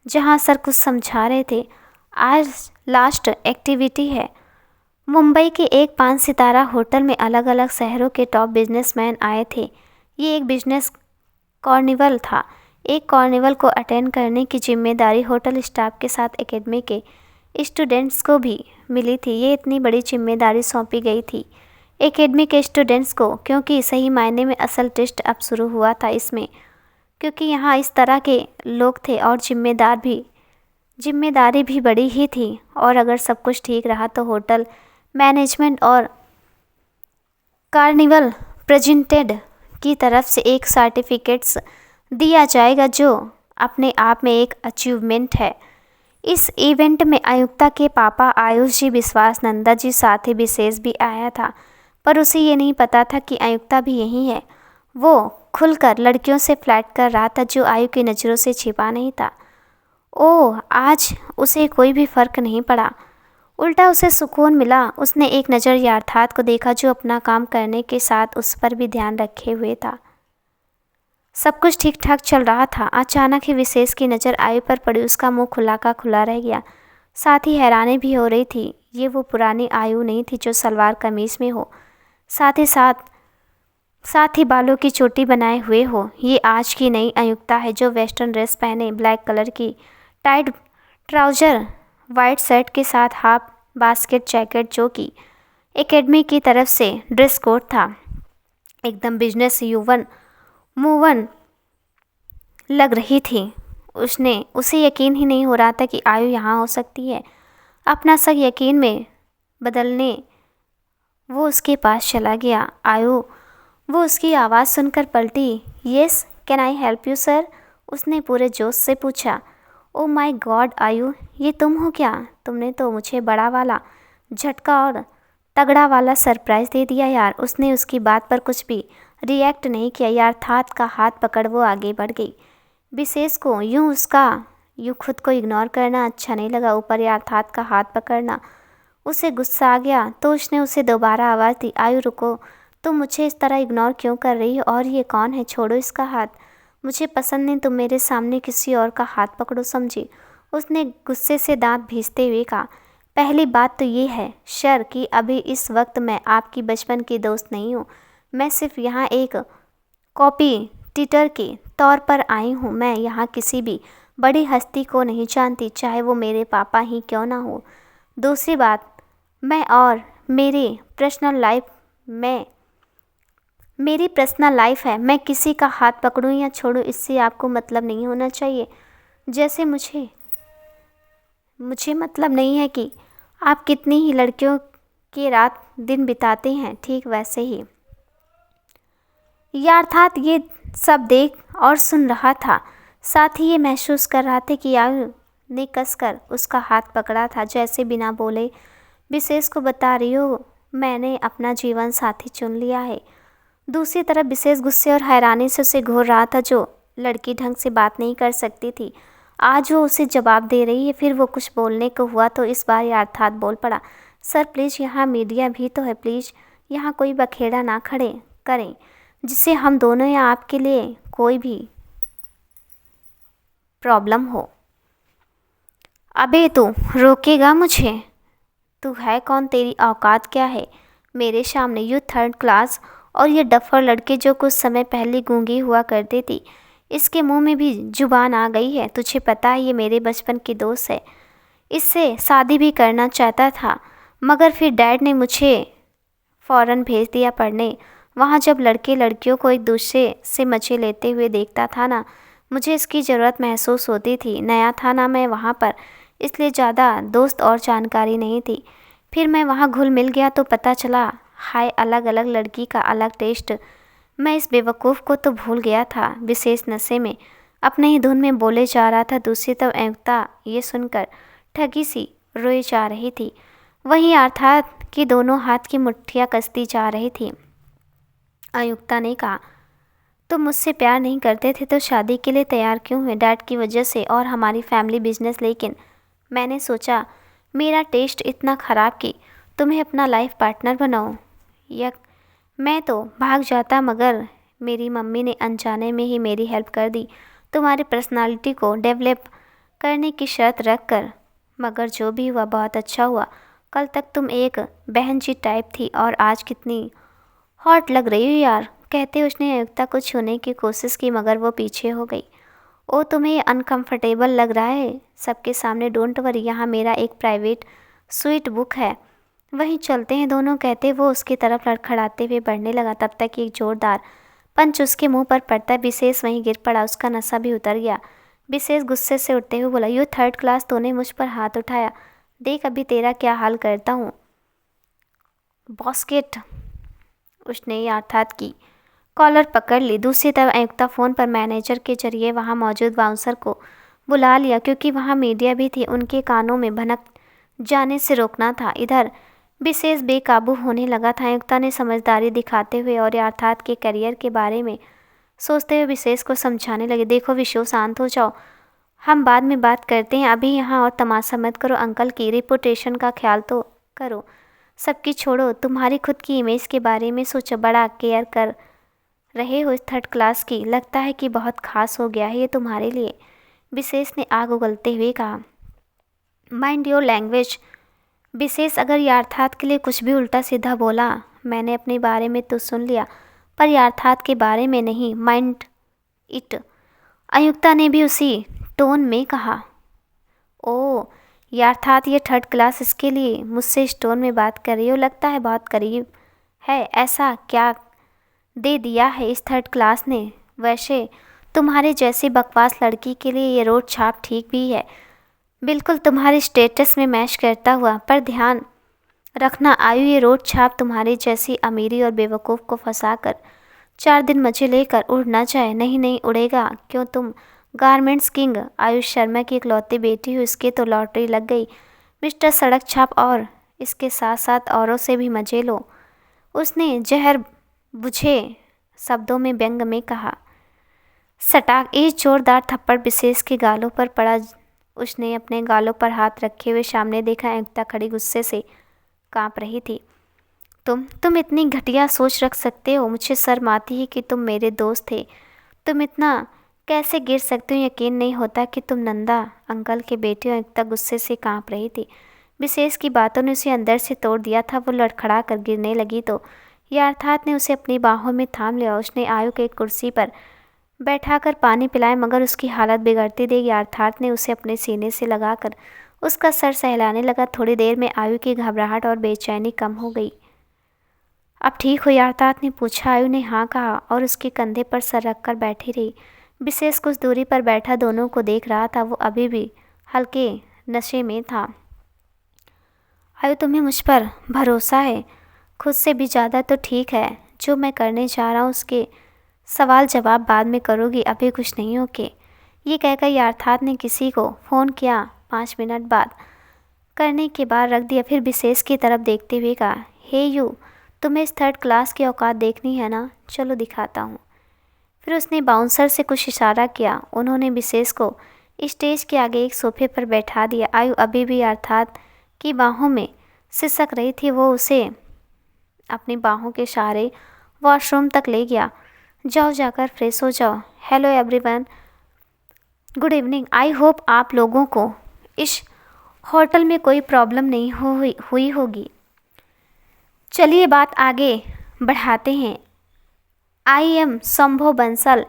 जहाँ सर कुछ समझा रहे थे। आज लास्ट एक्टिविटी है। मुंबई के एक 5 सितारा होटल में अलग अलग शहरों के टॉप बिजनेसमैन आए थे। ये एक बिजनेस कार्निवल था। एक कार्निवल को अटेंड करने की जिम्मेदारी होटल स्टाफ के साथ एकेडमी के स्टूडेंट्स को भी मिली थी। ये इतनी बड़ी जिम्मेदारी सौंपी गई थी एकेडमी के स्टूडेंट्स को, क्योंकि सही मायने में असल टेस्ट अब शुरू हुआ था इसमें, क्योंकि यहाँ इस तरह के लोग थे और जिम्मेदारी भी बड़ी ही थी। और अगर सब कुछ ठीक रहा तो होटल मैनेजमेंट और कार्निवल प्रेजेंटेड की तरफ से एक सर्टिफिकेट्स दिया जाएगा, जो अपने आप में एक अचीवमेंट है। इस इवेंट में आयुक्ता के पापा आयुष जी, विश्वास, नंदा जी, साथ ही विशेष भी आया था, पर उसे ये नहीं पता था कि आयुक्ता भी यही है। वो खुलकर लड़कियों से फ्लर्ट कर रहा था, जो आयु की नज़रों से छिपा नहीं था। ओह, आज उसे कोई भी फर्क नहीं पड़ा, उल्टा उसे सुकून मिला। उसने एक नज़र यथार्थ को देखा, जो अपना काम करने के साथ उस पर भी ध्यान रखे हुए था। सब कुछ ठीक ठाक चल रहा था। अचानक ही विशेष की नज़र आयु पर पड़ी। उसका मुंह खुला का खुला रह गया, साथ ही हैरानी भी हो रही थी। ये वो पुरानी आयु नहीं थी जो सलवार कमीज में हो, साथ ही बालों की चोटी बनाए हुए हो। ये आज की नई आयुक्ता है, जो वेस्टर्न ड्रेस पहने, ब्लैक कलर की टाइट ट्राउज़र, वाइट शर्ट के साथ हाफ बास्केट जैकेट, जो कि एकेडमी की तरफ से ड्रेस कोड था। एकदम बिजनेस यूवन मूवन लग रही थी। उसे यकीन ही नहीं हो रहा था कि आयु यहाँ हो सकती है। अपना शक यकीन में बदलने वो उसके पास चला गया। आयु, वो उसकी आवाज़ सुनकर पलटी। Yes, can I help you sir? उसने पूरे जोश से पूछा। ओ माय गॉड आयु, ये तुम हो क्या? तुमने तो मुझे बड़ा वाला झटका और तगड़ा वाला सरप्राइज़ दे दिया यार। उसने उसकी बात पर कुछ भी रिएक्ट नहीं किया। यथार्थ का हाथ पकड़ वो आगे बढ़ गई। विशेष को यूं खुद को इग्नोर करना अच्छा नहीं लगा, ऊपर यथार्थ का हाथ पकड़ना। उसे गुस्सा आ गया तो उसने उसे दोबारा आवाज़ दी। आयु रुको, तुम मुझे इस तरह इग्नोर क्यों कर रही हो? और ये कौन है? छोड़ो इसका हाथ, मुझे पसंद नहीं तुम मेरे सामने किसी और का हाथ पकड़ो, समझी? उसने गुस्से से दांत भींचते हुए कहा। पहली बात तो ये है शर कि अभी इस वक्त मैं आपकी बचपन की दोस्त नहीं हूँ। मैं सिर्फ यहाँ एक कॉपी टीचर के तौर पर आई हूँ। मैं यहाँ किसी भी बड़ी हस्ती को नहीं जानती, चाहे वो मेरे पापा ही क्यों ना हो। दूसरी बात, मैं और मेरी पर्सनल लाइफ है। मैं किसी का हाथ पकड़ूं या छोड़ूं, इससे आपको मतलब नहीं होना चाहिए। जैसे मुझे मतलब नहीं है कि आप कितनी ही लड़कियों के रात दिन बिताते हैं, ठीक वैसे ही। यथार्थ ये सब देख और सुन रहा था, साथ ही ये महसूस कर रहा था कि आयु ने कसकर उसका हाथ पकड़ा था, जैसे बिना बोले विशेष को बता रही हो मैंने अपना जीवन साथी चुन लिया है। दूसरी तरफ विशेष गुस्से और हैरानी से उसे घूर रहा था। जो लड़की ढंग से बात नहीं कर सकती थी, आज वो उसे जवाब दे रही है। फिर वो कुछ बोलने को हुआ तो इस बार यथार्थ बोल पड़ा। सर प्लीज़, यहाँ मीडिया भी तो है, प्लीज़ यहाँ कोई बखेड़ा ना खड़े करें, जिससे हम दोनों या आपके लिए कोई भी प्रॉब्लम हो। अबे तू रोकेगा मुझे? तू है कौन? तेरी औकात क्या है मेरे सामने? You third class. और ये डफर लड़के जो कुछ समय पहले गूंगी हुआ करती थी, इसके मुंह में भी जुबान आ गई है। तुझे पता है ये मेरे बचपन की दोस्त है, इससे शादी भी करना चाहता था, मगर फिर डैड ने मुझे फ़ौरन भेज दिया पढ़ने। वहाँ जब लड़के लड़कियों को एक दूसरे से मज़े लेते हुए देखता था ना, मुझे इसकी ज़रूरत महसूस होती थी। नया था ना मैं वहाँ पर, इसलिए ज़्यादा दोस्त और जानकारी नहीं थी। फिर मैं वहाँ घुल मिल गया तो पता चला, हाय, अलग अलग लड़की का अलग टेस्ट। मैं इस बेवकूफ़ को तो भूल गया था। विशेष नशे में अपने ही धुन में बोले जा रहा था। दूसरी तरफ आयुक्ता ये सुनकर ठगी सी रोए जा रही थी। वहीं अर्थात कि दोनों हाथ की मुट्ठियाँ कसती जा रही थी। आयुक्ता ने कहा, तुम मुझसे प्यार नहीं करते थे तो शादी के लिए तैयार क्यों हुए? डैड की वजह से और हमारी फैमिली बिजनेस। लेकिन मैंने सोचा मेरा टेस्ट इतना ख़राब कि तुम्हें अपना लाइफ पार्टनर बनाओ। मैं तो भाग जाता, मगर मेरी मम्मी ने अनजाने में ही मेरी हेल्प कर दी, तुम्हारी पर्सनालिटी को डेवलप करने की शर्त रख कर। मगर जो भी हुआ बहुत अच्छा हुआ। कल तक तुम एक बहन जी टाइप थी और आज कितनी हॉट लग रही हो यार। कहते उसने आयुक्ता को छूने की कोशिश की, मगर वो पीछे हो गई। ओ, तुम्हें अनकंफर्टेबल लग रहा है सबके सामने? डोंट वरी, यहाँ मेरा एक प्राइवेट स्वीट बुक है, वहीं चलते हैं दोनों। कहते वो उसकी तरफ लड़खड़ाते हुए बढ़ने लगा। तब तक एक जोरदार पंच उसके मुंह पर पड़ता, विशेष वहीं गिर पड़ा। उसका नशा भी उतर गया। विशेष गुस्से से उठते हुए बोला, यू थर्ड क्लास, तूने मुझ पर हाथ उठाया, देख अभी तेरा क्या हाल करता हूँ। बॉस्केट। उसने अर्थात की कॉलर पकड़ ली। दूसरी तरफ आयुक्ता फ़ोन पर मैनेजर के जरिए वहाँ मौजूद बाउंसर को बुला लिया क्योंकि वहाँ मीडिया भी थी, उनके कानों में भनक जाने से रोकना था। इधर विशेष बेकाबू होने लगा था। आयुक्ता ने समझदारी दिखाते हुए और अर्थात के करियर के बारे में सोचते हुए विशेष को समझाने लगे, देखो विशु, शांत हो जाओ, हम बाद में बात करते हैं, अभी यहाँ और तमाशा मत करो, अंकल की रेपुटेशन का ख्याल तो करो, सबकी छोड़ो, तुम्हारी खुद की इमेज के बारे में सोचो, बड़ा केयर कर रहे हो इस थर्ड क्लास की, लगता है कि बहुत खास हो गया है ये तुम्हारे लिए, विशेष ने आग उगलते हुए कहा। माइंड योर लैंग्वेज विशेष, अगर यार्थात के लिए कुछ भी उल्टा सीधा बोला, मैंने अपने बारे में तो सुन लिया, पर यार्थात के बारे में नहीं, माइंड इट, आयुक्ता ने भी उसी टोन में कहा। ओ यार्थात, ये थर्ड क्लास, इसके लिए मुझसे इस टोन में बात कर रही हो, लगता है बहुत करीब है, ऐसा क्या दे दिया है इस थर्ड क्लास ने, वैसे तुम्हारे जैसी बकवास लड़की के लिए ये रोड छाप ठीक भी है, बिल्कुल तुम्हारे स्टेटस में मैच करता हुआ, पर ध्यान रखना आयु, ये रोड छाप तुम्हारी जैसी अमीरी और बेवकूफ़ को फंसाकर 4 दिन मजे लेकर उड़ ना जाए। नहीं नहीं उड़ेगा, क्यों, तुम गारमेंट्स किंग आयुष शर्मा की इकलौती बेटी हो, इसके तो लॉटरी लग गई मिस्टर सड़क छाप, और इसके साथ साथ औरों से भी मजे लो, उसने जहर बुझे शब्दों में व्यंग में कहा। सटाक एक जोरदार थप्पड़ विशेष के गालों पर पड़ा। उसने अपने गालों पर हाथ रखे हुए सामने देखा, आयुक्ता खड़ी गुस्से से कांप रही थी। तुम इतनी घटिया सोच रख सकते हो, मुझे शर्म आती है कि तुम मेरे दोस्त थे, तुम इतना कैसे गिर सकते हो, यकीन नहीं होता कि तुम नंदा अंकल के बेटे हो। आयुक्ता गुस्से से कांप रही थी। विशेष की बातों ने उसे अंदर से तोड़ दिया था। वो लड़खड़ा कर गिरने लगी तो यार्थात ने उसे अपनी बाहों में थाम लिया। उसने आयु के एक कुर्सी पर बैठाकर पानी पिलाया, मगर उसकी हालत बिगड़ती देख यार्थात ने उसे अपने सीने से लगाकर उसका सर सहलाने लगा। थोड़ी देर में आयु की घबराहट और बेचैनी कम हो गई। अब ठीक हो, यार्थात ने पूछा। आयु ने हाँ कहा और उसके कंधे पर सर रखकर बैठी रही। विशेष कुछ दूरी पर बैठा दोनों को देख रहा था। वो अभी भी हल्के नशे में था। आयु, तुम्हें मुझ पर भरोसा है? खुद से भी ज़्यादा तो ठीक है। जो मैं करने जा रहा हूँ उसके सवाल जवाब बाद में करोगी, अभी कुछ नहीं ओके। ये कहकर यार्थात ने किसी को फ़ोन किया। 5 मिनट बाद करने के बाद रख दिया। फिर विशेष की तरफ देखते हुए कहा, हे यू, तुम्हें इस थर्ड क्लास की औकात देखनी है ना, चलो दिखाता हूँ। फिर उसने बाउंसर से कुछ इशारा किया। उन्होंने विशेष को स्टेज के आगे एक सोफे पर बैठा दिया। आयु अभी भी यार्थात की बाहों में सिसक रही थी। वो उसे अपनी बाहों के सहारे वॉशरूम तक ले गया। जाओ, जाकर फ्रेश हो जाओ। Hello everyone, good evening. I hope आप लोगों को इस होटल में कोई प्रॉब्लम नहीं हुई होगी। चलिए बात आगे बढ़ाते हैं। I am Shambho Bansal,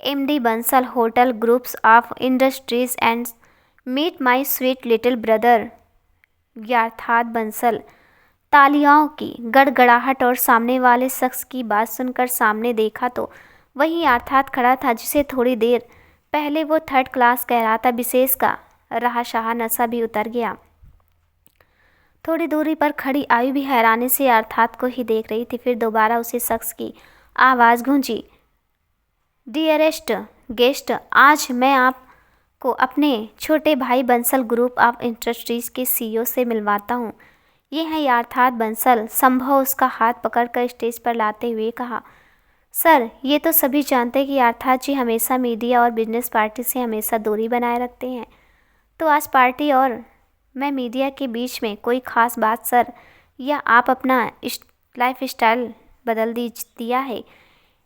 MD Bansal hotel groups of industries and meet my sweet little brother Yarthat Bansal. तालियों की गड़गड़ाहट और सामने वाले शख्स की बात सुनकर सामने देखा तो वही यार्थात खड़ा था जिसे थोड़ी देर पहले वो थर्ड क्लास कह रहा था। विशेष का रहा शाह नशा भी उतर गया। थोड़ी दूरी पर खड़ी आयु भी हैरानी से यार्थात को ही देख रही थी। फिर दोबारा उसी शख्स की आवाज़ गूंजी, डियरेस्ट गेस्ट, आज मैं आपको अपने छोटे भाई बंसल ग्रुप ऑफ इंडस्ट्रीज के CEO से मिलवाता हूँ। ये है यार्थात बंसल। संभव उसका हाथ पकड़कर स्टेज पर लाते हुए कहा, सर, ये तो सभी जानते हैं कि यार्थात जी हमेशा मीडिया और बिजनेस पार्टी से हमेशा दूरी बनाए रखते हैं, तो आज पार्टी और मैं मीडिया के बीच में कोई ख़ास बात सर, या आप अपना लाइफ स्टाइल बदल दिया है?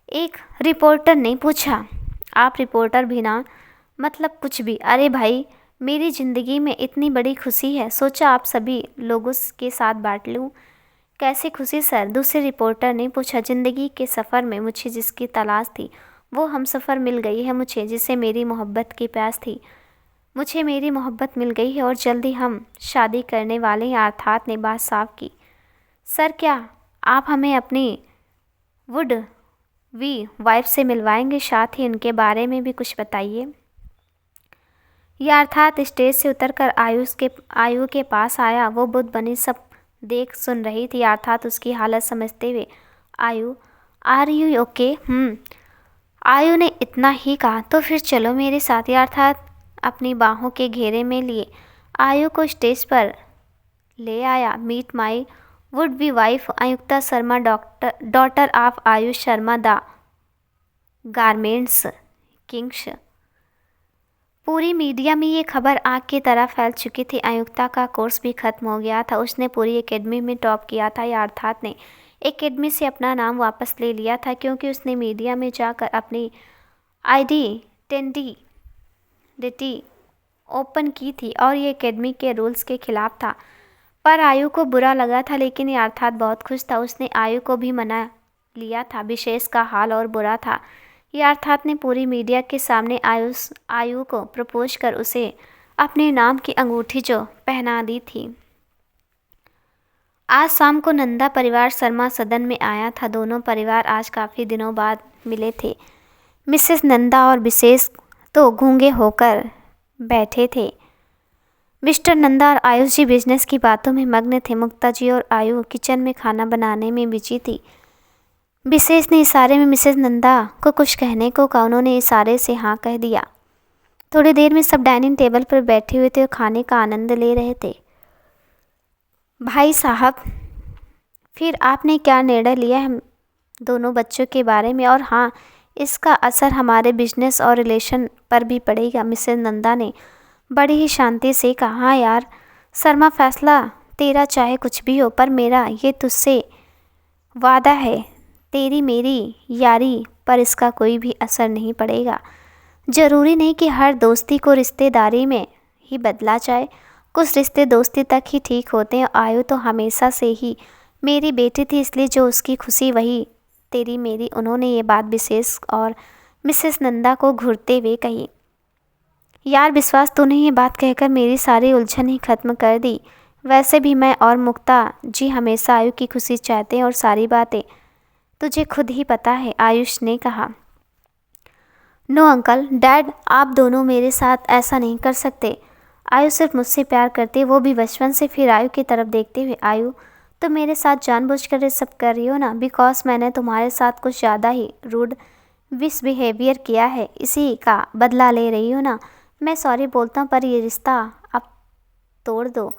एक रिपोर्टर ने पूछा। आप रिपोर्टर भी ना, मतलब कुछ भी। अरे भाई, मेरी ज़िंदगी में इतनी बड़ी खुशी है, सोचा आप सभी लोगों के साथ बांट लूँ। कैसी खुशी सर? दूसरे रिपोर्टर ने पूछा। ज़िंदगी के सफ़र में मुझे जिसकी तलाश थी वो हमसफ़र मिल गई है, मुझे जिसे मेरी मोहब्बत की प्यास थी मुझे मेरी मोहब्बत मिल गई है और जल्दी हम शादी करने वाले हैं। यार्थात ने बात साफ की। सर, क्या आप हमें अपनी वुड वी वाइफ से मिलवाएंगे? साथ ही उनके बारे में भी कुछ बताइए। यार्थात स्टेज से उतरकर आयु के पास आया। वो बुद्ध बनी सब देख सुन रही थी। यार्थात उसकी हालत समझते हुए, आयु, आर यू ओके? आयु ने इतना ही कहा। तो फिर चलो मेरे साथ। यार्थात अपनी बाहों के घेरे में लिए आयु को स्टेज पर ले आया। Meet my would be wife Ayukta Sharma, daughter of Ayush Sharma the garments kings. पूरी मीडिया में ये खबर आग की तरह फैल चुकी थी। आयुक्ता का कोर्स भी खत्म हो गया था। उसने पूरी एकेडमी में टॉप किया था, या अर्थात ने एकेडमी से अपना नाम वापस ले लिया था, क्योंकि उसने मीडिया में जाकर अपनी आइडेंटिटी ओपन की थी और ये एकेडमी के रूल्स के खिलाफ था। पर आयु को बुरा लगा था, लेकिन ये अर्थात बहुत खुश था। उसने आयु को भी मना लिया था। विशेष का हाल और बुरा था। ये अर्थात ने पूरी मीडिया के सामने आयु को प्रपोज कर उसे अपने नाम की अंगूठी जो पहना दी थी। आज शाम को नंदा परिवार शर्मा सदन में आया था। दोनों परिवार आज काफ़ी दिनों बाद मिले थे। मिसेस नंदा और विशेष तो गूंगे होकर बैठे थे। मिस्टर नंदा और आयुष जी बिजनेस की बातों में मग्न थे। मुक्ता जी और आयु किचन में खाना बनाने में बिजी थी। विशेष ने इशारे में मिसेस नंदा को कुछ कहने को कहा। उन्होंने इशारे से हाँ कह दिया। थोड़ी देर में सब डाइनिंग टेबल पर बैठे हुए थे और खाने का आनंद ले रहे थे। भाई साहब, फिर आपने क्या निर्णय लिया हम दोनों बच्चों के बारे में? और हाँ, इसका असर हमारे बिजनेस और रिलेशन पर भी पड़ेगा। मिसेस नंदा ने बड़ी ही शांति से कहा। हाँ यार शर्मा, फैसला तेरा चाहे कुछ भी हो, पर मेरा ये तुझसे वादा है, तेरी मेरी यारी पर इसका कोई भी असर नहीं पड़ेगा। ज़रूरी नहीं कि हर दोस्ती को रिश्तेदारी में ही बदला जाए। कुछ रिश्ते दोस्ती तक ही ठीक होते हैं। आयु तो हमेशा से ही मेरी बेटी थी, इसलिए जो उसकी खुशी वही तेरी मेरी। उन्होंने ये बात विशेष और मिसेस नंदा को घूरते हुए कही। यार विश्वास, तूने ये बात कहकर मेरी सारी उलझन ही खत्म कर दी। वैसे भी मैं और मुक्ता जी हमेशा आयु की खुशी चाहते हैं और सारी बातें तुझे खुद ही पता है, आयुष ने कहा। नो अंकल, डैड, आप दोनों मेरे साथ ऐसा नहीं कर सकते। आयु सिर्फ मुझसे प्यार करती है, वो भी बचपन से। फिर आयु की तरफ देखते हुए, आयु तो मेरे साथ जानबूझकर ये सब कर रही हो ना? बिकॉज मैंने तुम्हारे साथ कुछ ज़्यादा ही रूड मिसबिहेवियर किया है, इसी का बदला ले रही हो ना? मैं सॉरी बोलता हूँ, पर ये रिश्ता अब तोड़ दो।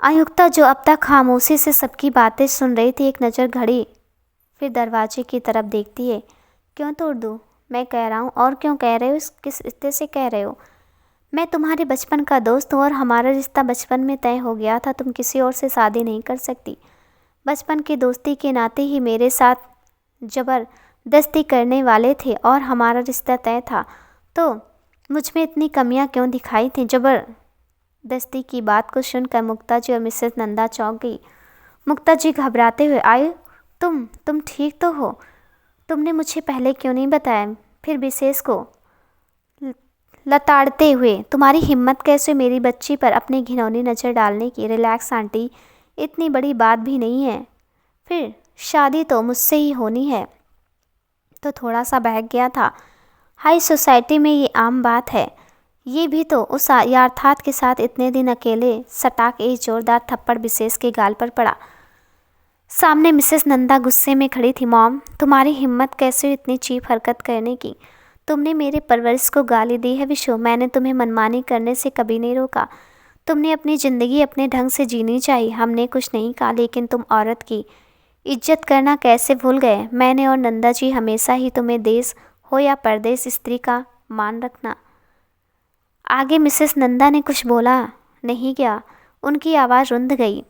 आयुक्ता जो अब तक खामोशी से सबकी बातें सुन रही थी, एक नज़र घड़ी फिर दरवाजे की तरफ देखती है। क्यों तोड़ दूँ? मैं कह रहा हूँ। और क्यों कह रहे हो? किस रिश्ते से कह रहे हो? मैं तुम्हारे बचपन का दोस्त हूँ और हमारा रिश्ता बचपन में तय हो गया था। तुम किसी और से शादी नहीं कर सकती। बचपन की दोस्ती के नाते ही मेरे साथ ज़बरदस्ती करने वाले थे और हमारा रिश्ता तय था, तो मुझ में इतनी कमियाँ क्यों दिखाई थी? ज़बरदस्ती की बात को सुनकर मुक्ता जी और मिसेस नंदा चौंक गई। मुक्ता जी घबराते हुए, आयु तुम ठीक तो हो? तुमने मुझे पहले क्यों नहीं बताया? फिर विशेष को लताड़ते हुए, तुम्हारी हिम्मत कैसे मेरी बच्ची पर अपनी घिनौनी नज़र डालने की? रिलैक्स आंटी, इतनी बड़ी बात भी नहीं है। फिर शादी तो मुझसे ही होनी है। तो थोड़ा सा बहक गया था। हाई सोसाइटी में ये आम बात है। ये भी तो उस यार्थात के साथ इतने दिन अकेले सटाक एक जोरदार थप्पड़ विशेष के गाल पर पड़ा। सामने मिसेस नंदा गुस्से में खड़ी थी। मॉम, तुम्हारी हिम्मत कैसे इतनी चीप हरकत करने की? तुमने मेरे परवरिश को गाली दी है विशु। मैंने तुम्हें मनमानी करने से कभी नहीं रोका। तुमने अपनी ज़िंदगी अपने ढंग से जीनी चाहिए, हमने कुछ नहीं कहा। लेकिन तुम औरत की इज्जत करना कैसे भूल गए? मैंने और नंदा जी हमेशा ही तुम्हें देश हो या परदेश स्त्री का मान रखना। आगे मिसेस नंदा ने कुछ बोला नहीं गया, उनकी आवाज़ रुंध गई।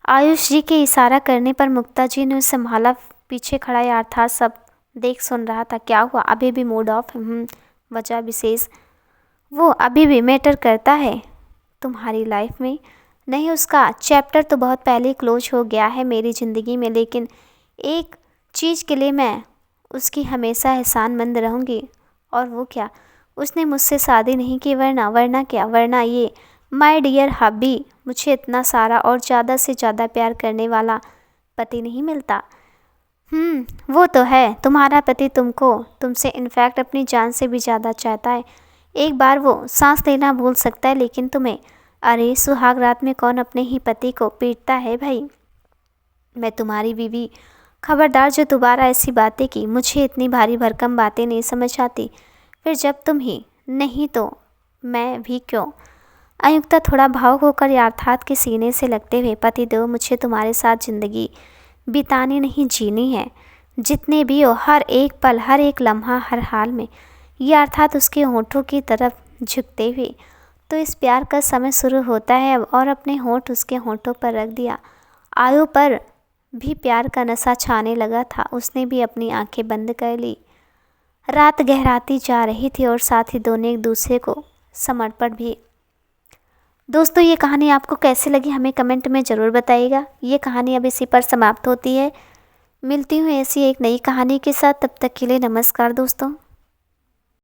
आयुष जी के इशारा करने पर मुक्ता जी ने उसे संभाला। पीछे खड़ा अर्थात सब देख सुन रहा था। क्या हुआ? अभी भी मूड ऑफ है? वजह विशेष, वो अभी भी मैटर करता है तुम्हारी लाइफ में? नहीं, उसका चैप्टर तो बहुत पहले क्लोज हो गया है मेरी ज़िंदगी में। लेकिन एक चीज़ के लिए मैं उसकी हमेशा एहसानमंद रहूँगी। और वो क्या? उसने मुझसे शादी नहीं की। वरना क्या? वरना ये माय डियर हबी, मुझे इतना सारा और ज़्यादा से ज़्यादा प्यार करने वाला पति नहीं मिलता। वो तो है, तुम्हारा पति तुमसे इनफैक्ट अपनी जान से भी ज़्यादा चाहता है। एक बार वो सांस लेना भूल सकता है, लेकिन तुम्हें? अरे सुहाग रात में कौन अपने ही पति को पीटता है भाई? मैं तुम्हारी बीवी। खबरदार जो दोबारा ऐसी बातें की। मुझे इतनी भारी भरकम बातें नहीं समझ आती। फिर जब तुम ही नहीं तो मैं भी क्यों। अयुक्ता थोड़ा भावुक होकर यथार्थ के सीने से लगते हुए, पतिदेव मुझे तुम्हारे साथ ज़िंदगी बितानी नहीं जीनी है, जितने भी हो, हर एक पल, हर एक लम्हा, हर हाल में। ये अर्थात उसके होठों की तरफ झुकते हुए, तो इस प्यार का समय शुरू होता है अब। और अपने होठ उसके होठों पर रख दिया। आयु पर भी प्यार का नशा छाने लगा था। उसने भी अपनी आंखें बंद कर ली। रात गहराती जा रही थी और साथ ही दोनों एक दूसरे को समर्पण भी। दोस्तों ये कहानी आपको कैसी लगी हमें कमेंट में ज़रूर बताइएगा। ये कहानी अब इसी पर समाप्त होती है। मिलती हूँ ऐसी एक नई कहानी के साथ, तब तक के लिए नमस्कार दोस्तों।